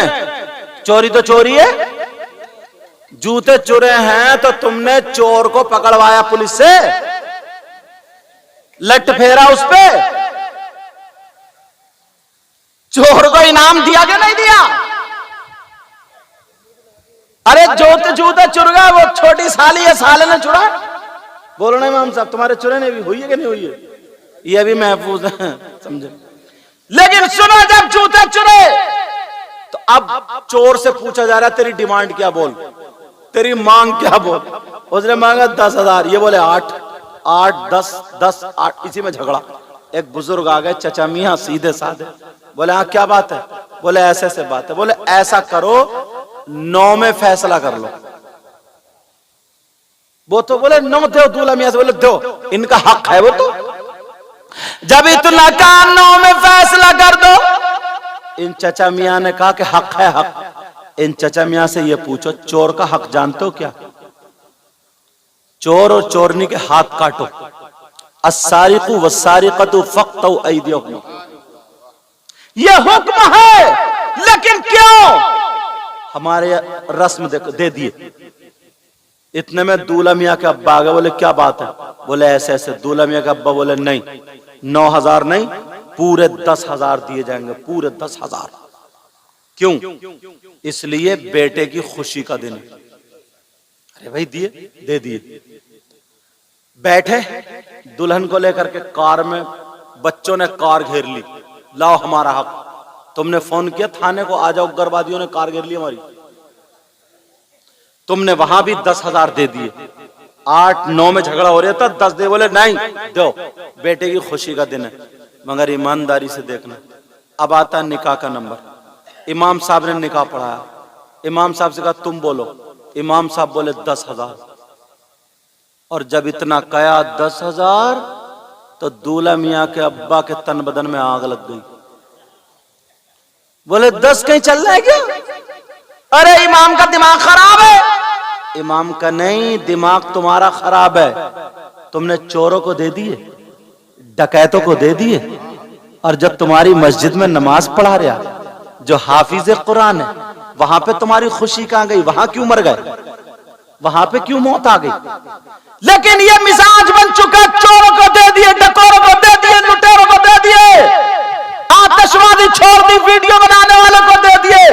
Speaker 1: چوری تو چوری ہے، جوتے چرے ہیں تو تم نے چور کو پکڑوایا پولیس سے، لٹ پھیرا اس پہ، چور کو انعام دیا کہ نہیں دیا؟ ارے جوتے چر گئے، وہ چھوٹی سالی ہے، سالے نے چرا، بولو نا امام صاحب تمہارے چورے نے بھی ہوئی ہے کہ نہیں ہوئی ہے؟ یہ بھی محفوظ ہے، سمجھے؟ لیکن سنو جب جوتے چرے تو اب چور سے پوچھا جا رہا ہے تیری ڈیمانڈ کیا بول، تیری مانگ کیا بول؟ اس نے مانگا 10,000، یہ بولے 8، 10، 10، 8، اسی میں جھگڑا۔ ایک بزرگ آ گئے، چچا میاں سیدھے سادھے، بولے ہاں کیا بات ہے؟ بولے ایسے ایسے بات ہے۔ بولے ایسا کرو 9 میں فیصلہ کر لو۔ وہ تو بولے 9 دو دولہ میاں سے، بولے دو، ان کا حق ہے وہ تو، جب اتنا کہا 9 میں فیصلہ کر دو۔ ان چچا میاں نے کہا کہ حق ہے حق۔ ان چچا میاں سے یہ پوچھو چور کا حق جانتے ہو کیا؟ چور اور چورنی کے ہاتھ کاٹو، السارق والسارقۃ فاقطعوا ایدیہما، یہ حکم ہے، لیکن کیوں؟ ہمارے رسم دے دیے۔ اتنے میں دولہ میاں کے ابا آگے، بولے کیا بات ہے؟ بولے ایسے ایسے۔ دولہ میاں کے ابا بولے نہیں، 9,000 نہیں، پورے 10,000 دیے جائیں گے، پورے 10,000۔ کیوں؟ اس لیے بیٹے کی خوشی کا دن۔ ارے بھائی دیے، دے دیے۔ بیٹھے دلہن کو لے کر کے کار میں، بچوں نے کار گھیر لی، لاؤ ہمارا حق۔ تم نے فون کیا تھانے کو، آ جاؤ، اگروادیوں نے کار گھیر لی ہماری۔ تم نے وہاں بھی 10,000 دے دیے، 8، 9 میں جھگڑا ہو رہا تھا، 10 دے، بولے نہیں دو، بیٹے کی خوشی کا دن ہے۔ مگر ایمانداری سے دیکھنا، اب آتا ہے نکاح کا نمبر۔ امام صاحب نے نکاح پڑھایا، امام صاحب سے کہا تم بولو، امام صاحب بولے 10,000۔ اور جب اتنا کیا 10,000 تو دولہ میاں کے ابا کے تن بدن میں آگ لگ گئی۔ بولے 10 کہیں چل رہا ہے کیا؟ ارے امام کا دماغ خراب ہے۔ امام کا نہیں، دماغ تمہارا خراب ہے۔ تم نے چوروں کو دے دیے، ڈکیتوں کو دے دیے، اور جب تمہاری مسجد میں نماز پڑھا رہا جو حافظ قرآن ہے، وہاں پہ تمہاری خوشی کہاں گئی؟ وہاں کیوں مر گئے؟ وہاں پہ کیوں موت آ گئی؟ لیکن یہ مزاج بن چکا، چوروں کو دے دیے، ڈکوروں کو دے دیے، لٹیروں کو دے دیے، آتشبازی چھوڑ دی، ویڈیو بنانے والوں کو دے دیے،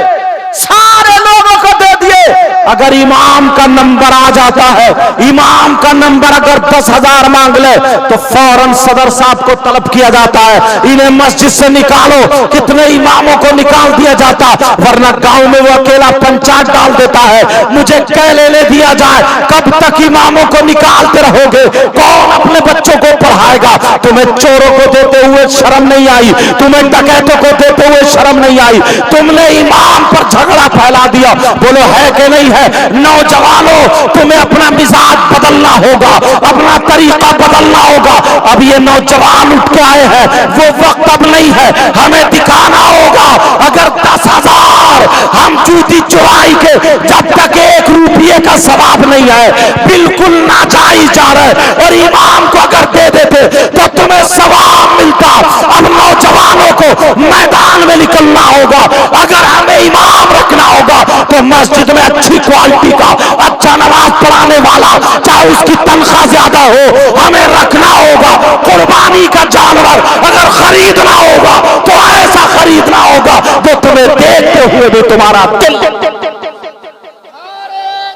Speaker 1: سارے لوگوں کو دے دیے۔ اگر امام کا نمبر آ جاتا ہے، امام کا نمبر اگر 10,000 مانگ لے تو فوراً صدر صاحب کو طلب کیا جاتا ہے، انہیں مسجد سے نکالو۔ کتنے اماموں کو نکال دیا جاتا، ورنہ گاؤں میں وہ اکیلا پنچایت ڈال دیتا ہے، مجھے کیلے لے دیا جائے۔ کب تک اماموں کو نکالتے رہو گے؟ کون اپنے بچوں کو پڑھائے گا؟ تمہیں چوروں کو دیتے ہوئے شرم نہیں آئی؟ تمہیں ڈکیتوں کو دیتے ہوئے شرم نہیں آئی؟ تم نے امام پر جھگڑا پھیلا دیا۔ بولو ہے کہ نہیں ہے؟ نوجوانوں، تمہیں اپنا مزاج بدلنا ہوگا، اپنا طریقہ بدلنا ہوگا۔ اب یہ نوجوان اٹھ کے آئے ہیں، وہ وقت اب نہیں ہے، ہمیں دکھانا ہوگا۔ اگر 10,000 ہم جوتی چرائی کے، جب تک 1 روپیے کا ثواب نہیں ہے، بالکل ناجائز جا رہا ہے، اور امام کو اگر دے دیتے تو تمہیں ثواب ملتا۔ اب نوجوانوں کو میدان میں نکلنا ہوگا۔ اگر ہمیں امام رکھنا ہوگا تو مسجد میں اچھی کوالٹی کا، اچھا نماز پڑھانے والا، چاہے اس کی تنخواہ زیادہ ہو، ہمیں رکھنا ہوگا۔ قربانی کا جانور اگر خریدنا ہوگا تو ایسا خریدنا ہوگا جو تمہیں دیکھتے ہوئے بھی تمہارا دل۔
Speaker 2: نعرے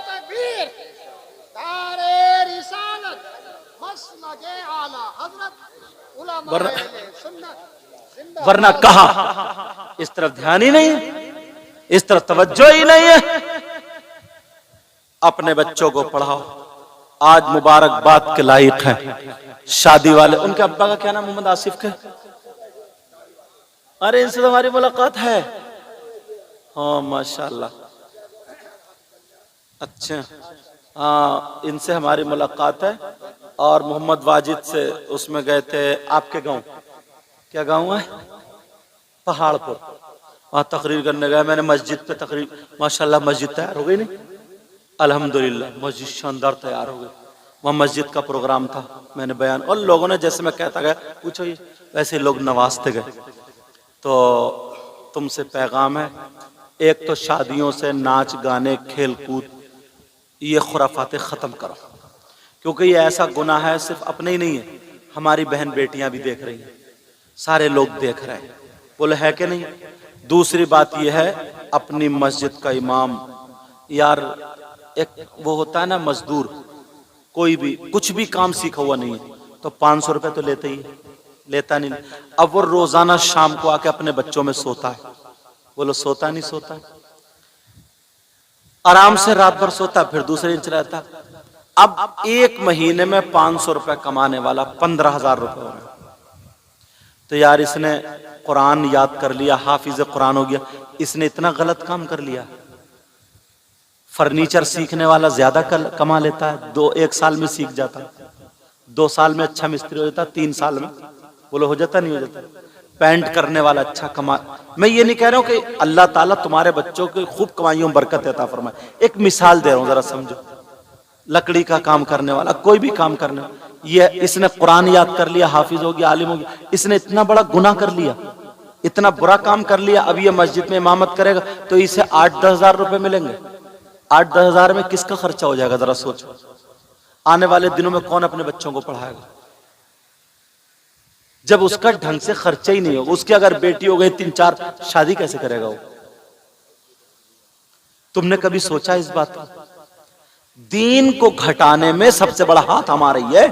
Speaker 2: تکبیر، نعرے رسالت، مسلک اعلی حضرت علماء سنت زندہ۔
Speaker 1: ورنہ کہا اس طرف دھیان ہی نہیں ہے، اس طرف توجہ ہی نہیں ہے۔ اپنے بچوں کو پڑھاؤ۔ آج مبارکباد کے لائق ہیں شادی والے، ان کے ابا کا کیا نام؟ محمد آصف کا۔ ارے ان سے ہماری ملاقات ہے، ہاں ماشاءاللہ، اچھا ہاں، ان سے ہماری ملاقات ہے۔ اور محمد واجد سے اس میں گئے تھے آپ کے گاؤں، کیا گاؤں ہے؟ پہاڑ پر، وہاں تقریر کرنے گئے۔ میں نے مسجد پہ تقریر، ماشاءاللہ مسجد تیار ہو گئی نہیں؟ الحمدللہ مسجد شاندار تیار ہو گئی۔ وہاں مسجد کا پروگرام تھا، میں نے بیان، اور لوگوں نے جیسے میں کہتا گیا پوچھو، یہ ویسے لوگ نوازتے گئے۔ تو تم سے پیغام ہے، ایک تو شادیوں سے ناچ گانے کھیل کود یہ خرافات ختم کرو، کیونکہ یہ ایسا گناہ ہے، صرف اپنے ہی نہیں ہے، ہماری بہن بیٹیاں بھی دیکھ رہی ہیں، سارے لوگ دیکھ رہے ہیں، بولے ہے کہ نہیں؟ دوسری بات یہ ہے، اپنی مسجد کا امام، یار ایک وہ ہوتا ہے نا مزدور، کوئی بھی کچھ بھی کام سیکھا ہوا نہیں ہے تو 500 روپے تو لیتا ہی ہے، لیتا نہیں۔ اب وہ روزانہ شام کو آ کے اپنے بچوں میں سوتا ہے، بولو سوتا نہیں سوتا؟ آرام سے رات بھر سوتا، پھر دوسرے دن چلا جاتا۔ اب ایک مہینے میں 500 روپے کمانے والا 15,000 روپے ہو گئے، تو یار اس نے قرآن یاد کر لیا، حافظ قرآن ہو گیا، اس نے اتنا غلط کام کر لیا۔ فرنیچر سیکھنے والا زیادہ کما لیتا ہے، ایک سال میں سیکھ جاتا، 2 سال میں اچھا مستری ہو جاتا، 3 سال میں، بولو ہو جاتا نہیں ہو جاتا؟ پینٹ کرنے والا اچھا کما۔ میں یہ نہیں کہہ رہا ہوں کہ اللہ تعالیٰ تمہارے بچوں کی خوب کمائیوں برکت عطا فرمائے، ایک مثال دے رہا ہوں ذرا سمجھو۔ لکڑی کا کام کرنے والا، کوئی بھی کام کرنے والا، یہ اس نے قرآن یاد کر لیا، حافظ ہو گیا، عالم ہو گیا، اس نے اتنا بڑا گناہ کر لیا، اتنا برا کام کر لیا، اب یہ مسجد میں امامت کرے گا تو اسے 8-10 ہزار روپے ملیں گے۔ 8-10 ہزار میں کس کا خرچہ ہو جائے گا ذرا سوچو؟ آنے والے دنوں میں کون اپنے بچوں کو پڑھائے گا جب اس کا ڈھنگ سے خرچہ ہی نہیں ہوگا؟ اس کی اگر بیٹی ہو گئی 3-4، شادی کیسے کرے گا وہ؟ تم نے کبھی سوچا اس بات کو؟ دین کو گھٹانے میں سب سے بڑا ہاتھ ہمارا ہی ہے۔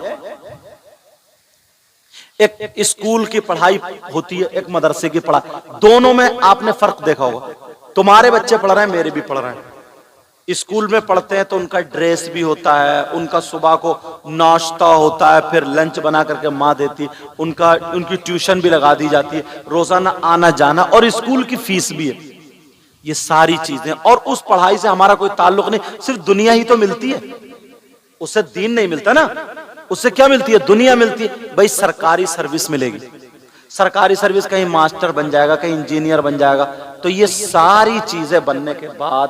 Speaker 1: ایک اسکول کی پڑھائی ہوتی ہے، ایک مدرسے کی پڑھائی، دونوں میں آپ نے فرق دیکھا ہوگا۔ تمہارے بچے پڑھ رہے ہیں، میرے بھی پڑھ رہے ہیں، اسکول میں پڑھتے ہیں تو ان کا ڈریس بھی ہوتا ہے، ان کا صبح کو ناشتہ ہوتا ہے، پھر لنچ بنا کر کے ماں دیتی، ان کی ٹیوشن بھی لگا دی جاتی ہے، روزانہ آنا جانا، اور اسکول کی فیس بھی ہے۔ یہ ساری چیزیں، اور اس پڑھائی سے ہمارا کوئی تعلق نہیں، صرف دنیا ہی تو ملتی ہے، اس سے دین نہیں ملتا نا۔ اس سے کیا ملتی ہے؟ دنیا ملتی ہے۔ بھائی سرکاری سروس ملے گی، سرکاری سروس، کہیں ماسٹر بن جائے گا، کہیں انجینئر بن جائے گا، تو یہ ساری چیزیں بننے کے بعد،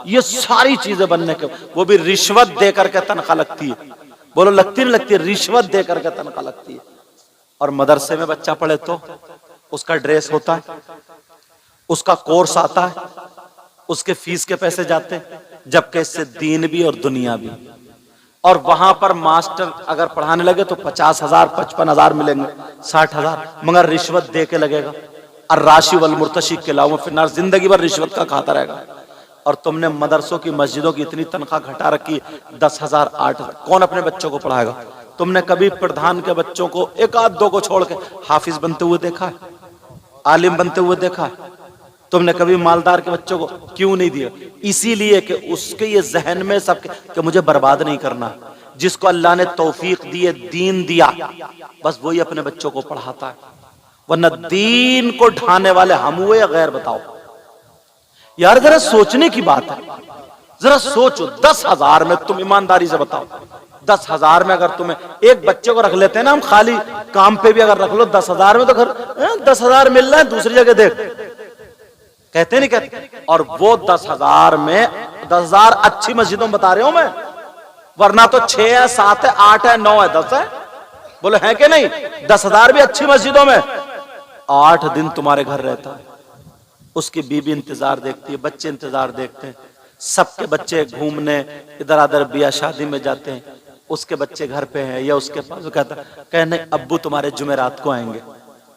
Speaker 1: یہ ساری چیزیں بننے کے، وہ بھی رشوت دے کر کے تنخواہ لگتی ہے، بولو لگتی نہیں لگتی؟ رشوت دے کر کے تنخواہ لگتی ہے۔ اور مدرسے میں بچہ پڑھے تو اس کا ڈریس ہوتا ہے، اس کا کورس آتا ہے، اس کے فیس کے پیسے جاتے ہیں، جبکہ اس سے دین بھی اور دنیا بھی۔ اور وہاں پر ماسٹر اگر پڑھانے لگے تو 50,000 55,000 ملیں گے، 60,000، مگر رشوت دے کے لگے گا۔ الراشی والمرتشی کے علاوہ پھر نار زندگی بھر رشوت کا کھاتا رہے گا۔ اور تم نے مدرسوں کی، مسجدوں کی اتنی تنخواہ گھٹا رکھی، 10,000 8,000، کون اپنے بچوں کو پڑھائے گا؟ تم نے کبھی پردھان کے بچوں کو 1-2 کو چھوڑ کے حافظ بنتے ہوئے دیکھا ہے؟ عالم بنتے ہوئے دیکھا ہے؟ تم نے کبھی مالدار کے بچوں کو کیوں نہیں دیا؟ اسی لیے کہ اس کے یہ ذہن میں سب کہ مجھے برباد نہیں کرنا۔ جس کو اللہ نے توفیق دی، دین دیا، بس وہی اپنے بچوں کو پڑھاتا ہے، ورنہ دین کو ڈھانے والے ہم ہوئے یا غیر؟ بتاؤ یار، ذرا سوچنے کی بات ہے، ذرا سوچو۔ 10,000 میں تم ایمانداری سے بتاؤ، 10,000 میں اگر تمہیں ایک بچے کو رکھ لیتے ہیں نا ہم، خالی کام پہ بھی اگر رکھ لو 10,000 میں، تو گھر 10,000 مل رہا ہے، دوسری جگہ دیکھ، کہتے نہیں کہتے؟ اور وہ 10,000 میں 10,000 اچھی مسجدوں میں بتا رہے ہوں میں، ورنہ تو 6 ہے، 7 ہے، 8 ہے، 9 ہے، 10 ہے، بولے ہے کہ نہیں؟ 10,000 بھی اچھی مسجدوں میں 8 دن تمہارے گھر رہتا ہے، اس کی بیوی انتظار دیکھتی ہے، بچے انتظار دیکھتے ہیں، سب کے بچے گھومنے ادھر ادھر بیاہ شادی میں جاتے ہیں، اس کے بچے گھر پہ ہیں یا اس کے پاس، وہ کہتا ہے نہیں ابو تمہارے جمعرات کو آئیں گے،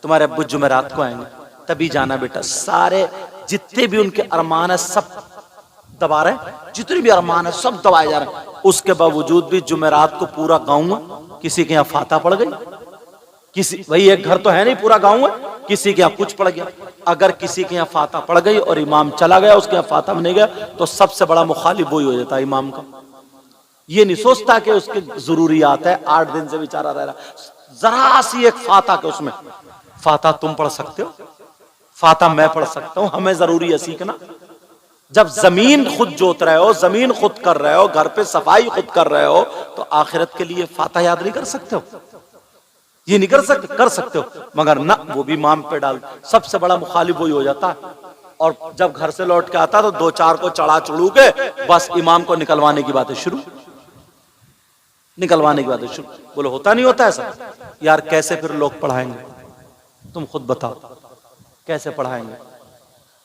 Speaker 1: تمہارے ابو جمعرات کو آئیں گے، تبھی جانا بیٹا۔ سارے جتنے بھی ان کے ارمان ہیں سب دبا رہے ہیں، جتنے بھی ارمان ہیں سب دبائے جا رہے ہیں۔ اس کے باوجود بھی جمعرات کو پورا گاؤں ہے، کسی کے یہاں فاتح پڑ گئی، کسی وہی ایک گھر تو ہے نہیں، پورا گاؤں ہے، کسی کے یہاں کچھ پڑ گیا۔ اگر کسی کے یہاں فاتح پڑ گئی اور امام چلا گیا، اس کے یہاں فاتح نہیں گیا، تو سب سے بڑا مخالف وہی ہو جاتا ہے امام کا۔ یہ نہیں سوچتا کہ اس کے ضروریات ہے، 8 دن سے بیچارہ رہ رہا، ذرا سی ایک فاتح کے اس میں، فاتح تم پڑھ سکتے ہو، فاتح میں پڑھ سکتا ہوں، ہمیں ضروری ہے سیکھنا۔ جب زمین خود جوت رہے ہو، زمین خود کر رہے ہو، گھر پہ صفائی خود کر رہے ہو، تو آخرت کے لیے فاتح یاد نہیں کر سکتے ہو؟ یہ نہیں کر سکتے ہو، مگر نہ، وہ بھی امام پہ ڈال، سب سے بڑا مخالف وہی ہو جاتا ہے۔ اور جب گھر سے لوٹ کے آتا تو 2-4 کو چڑھا چڑھو کے بس امام کو نکلوانے کی باتیں شروع، نکلوانے کی باتیں شروع۔ بولو ہوتا نہیں ہوتا ایسا؟ یار کیسے پھر لوگ پڑھائیں گے؟ تم خود بتاؤ کیسے پڑھائیں گے؟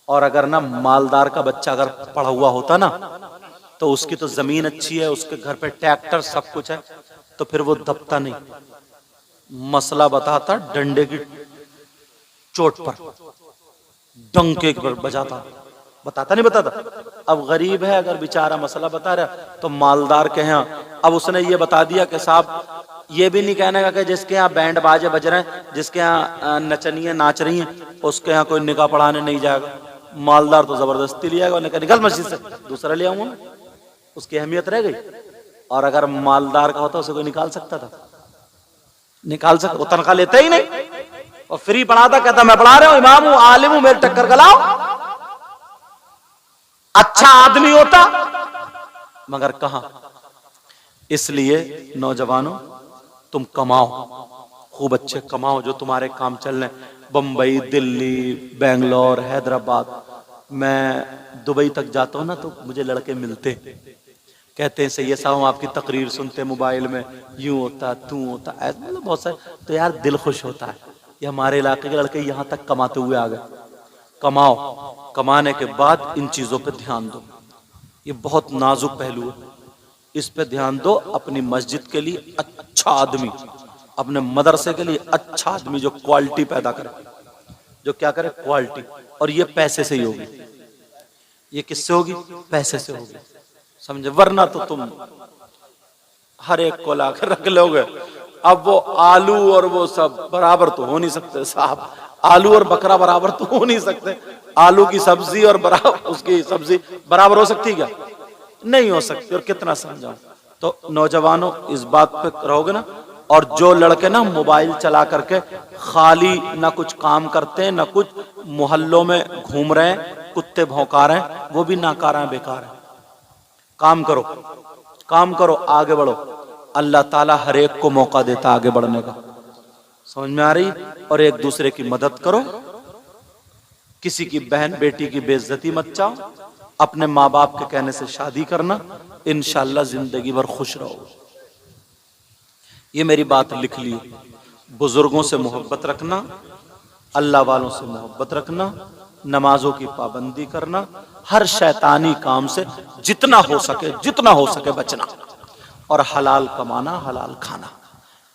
Speaker 1: اور اگر نہ مالدار کا بچہ اگر پڑھا ہوا ہوتا نا، تو اس کی تو زمین اچھی ہے، اس کے گھر پہ ٹریکٹر سب کچھ ہے، تو پھر وہ دبتا نہیں، مسئلہ بتاتا ڈنڈے کی چوٹ پر، ڈنکے پر بجاتا، بتاتا نہیں بتاتا. اب غریب ہے اگر بیچارہ مسئلہ بتا رہا تو مالدار کے ہاں اب اس نے یہ بتا دیا کہ صاحب یہ بھی نہیں کہنے گا کہ جس کے ہاں بینڈ باجے بج رہے ہیں, جس کے ہاں نچنیاں ناچ رہی ہیں, اس کے ہاں کوئی نکاح پڑھانے نہیں جائے گا. مالدار تو زبردستی لے آئے گا, نکل مسجد سے, دوسرا لے آؤں گا. اس کی اہمیت رہ گئی. اور اگر مالدار کا ہوتا اسے کوئی نکال سکتا تھا؟ نکال سکتا, وہ تنخواہ لیتا ہی نہیں, اور فری پڑھاتا, کہتا میں پڑھا رہا ہوں, امام ہوں, عالم ہوں, میرے ٹکر کا لاؤ. اچھا آدمی ہوتا مگر کہاں. اس لیے نوجوانوں تم کماؤ, خوب اچھے کماؤ, جو تمہارے کام چل رہے ہیں. بمبئی, دلی, بنگلور, حیدرآباد. میں دبئی تک جاتا ہوں نا تو مجھے لڑکے ملتے, کہتے ہیں سید صاحب ہم آپ کی تقریر سنتے موبائل میں, یوں ہوتا توں ہوتا, ایسا بہت سارے. تو یار دل خوش ہوتا ہے, یہ ہمارے علاقے کے لڑکے یہاں تک کماتے ہوئے آ گئے. کماؤ, کمانے کے بعد ان چیزوں پہ دھیان دو. یہ بہت نازک پہلو ہے, اس پہ دھیان دو. اپنی مسجد کے لیے اچھا آدمی, اپنے مدرسے کے لیے اچھا آدمی جو کوالٹی پیدا کرے, جو کیا کرے, کوالٹی. اور یہ پیسے سے ہی ہوگی. یہ کس سے ہوگی؟ پیسے سے ہوگی, سمجھے. ورنہ تو تم ہر ایک کو لا کر رکھ لو گے. اب وہ آلو اور وہ سب برابر تو ہو نہیں سکتے صاحب. آلو اور بکرا برابر تو ہو نہیں سکتے. آلو کی سبزی اور اس کی سبزی برابر ہو سکتی کیا؟ نہیں ہو سکتی. اور کتنا سمجھاؤں. تو نوجوانوں اس بات پہ رہو گے نا. اور جو لڑکے نا موبائل چلا کر کے خالی نہ کچھ کام کرتے ہیں نہ کچھ, محلوں میں گھوم رہے ہیں, کتے بھونکا رہے ہیں, وہ بھی ناکارہ ہیں, بیکار ہیں. کام کرو, کام کرو, آگے بڑھو. اللہ تعالیٰ ہر ایک کو موقع دیتا آگے بڑھنے کا, سمجھ میں آ رہی. اور ایک دوسرے کی مدد کرو. کسی کی بہن بیٹی کی بے عزتی مت چاہو. اپنے ماں باپ کے کہنے سے شادی کرنا, انشاءاللہ زندگی بھر خوش رہو. یہ میری بات لکھ لی. بزرگوں سے محبت رکھنا, اللہ والوں سے محبت رکھنا, نمازوں کی پابندی کرنا, ہر شیطانی کام سے جتنا ہو سکے بچنا, اور حلال کمانا, حلال کھانا.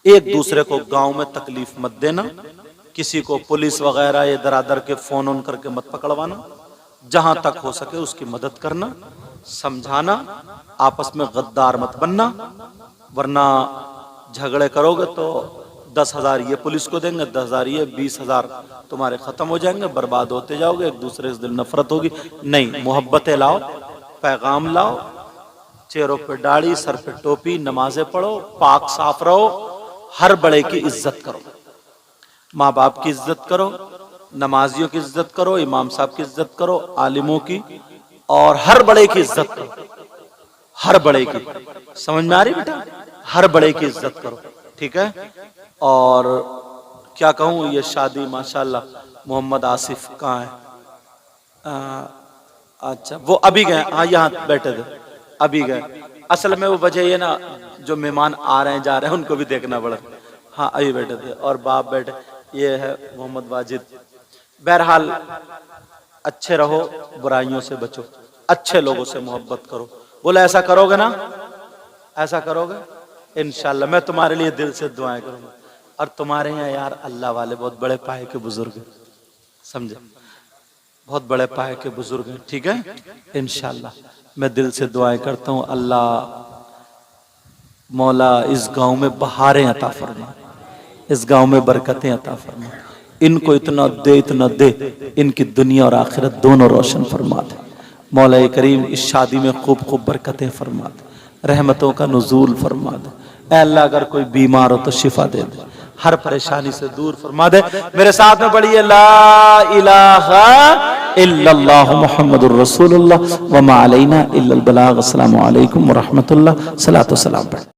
Speaker 1: ایک دوسرے کو گاؤں میں تکلیف مت دینا. کسی کو پولیس وغیرہ یہ درادر کے فون اون کر کے مت پکڑوانا. جہاں تک ہو سکے اس کی مدد کرنا, سمجھانا. آپس میں غدار مت بننا, ورنہ جھگڑے کرو گے تو 10,000 یہ پولیس کو دیں گے, 10,000 یہ, 20,000 تمہارے ختم ہو جائیں گے, برباد ہوتے جاؤ گے. ایک دوسرے سے دل نفرت ہوگی. نہیں, محبتیں لاؤ, پیغام لاؤ, چہروں پہ داڑھی, سر پہ ٹوپی, نمازیں پڑھو, پاک صاف رہو. ہر بڑے کی عزت کرو, ماں باپ کی عزت کرو, نمازیوں کی عزت کرو, امام صاحب کی عزت کرو, عالموں کی, اور ہر بڑے کی عزت کرو. ہر بڑے کی, سمجھ میں آ رہی بیٹا, ہر بڑے کی عزت کرو, ٹھیک ہے. اور کیا کہوں, یہ شادی ماشاءاللہ محمد آصف کہاں ہے؟ اچھا وہ ابھی گئے, ہاں یہاں بیٹھے تھے, ابھی گئے. اصل میں وہ وجہ یہ نا, جو مہمان آ رہے ہیں جا رہے ہیں ان کو بھی دیکھنا پڑا. ہاں ابھی بیٹھے تھے, اور باپ بیٹھے. یہ ہے محمد واجد. بہرحال اچھے رہو, برائیوں سے بچو, اچھے لوگوں سے محبت کرو. بولے ایسا کرو گے نا, ایسا کرو گے انشاءاللہ. میں تمہارے لیے دل سے دعائیں کروں گا. اور تمہارے یہاں یار اللہ والے بہت بڑے پائے کے بزرگ ہیں, سمجھے, بہت بڑے پائے کے بزرگ ہیں, ٹھیک ہے. انشاءاللہ میں دل سے دعائیں کرتا ہوں, اللہ مولا اس گاؤں میں بہاریں عطا فرما, اس گاؤں میں برکتیں عطا فرما. ان کو اتنا دے, ان کی دنیا اور آخرت دونوں روشن فرما دے. مولا کریم اس شادی میں خوب خوب برکتیں فرما دے, رحمتوں کا نزول فرما دے. اے اللہ اگر کوئی بیمار ہو تو شفا دے دے, ہر پریشانی سے دور فرما دے. میرے ساتھ میں پڑھیے لا الہ الا اللہ محمد الرسول اللہ وما علینا الا البلاغ. السلام علیکم ورحمۃ اللہ. صلاۃ و سلام.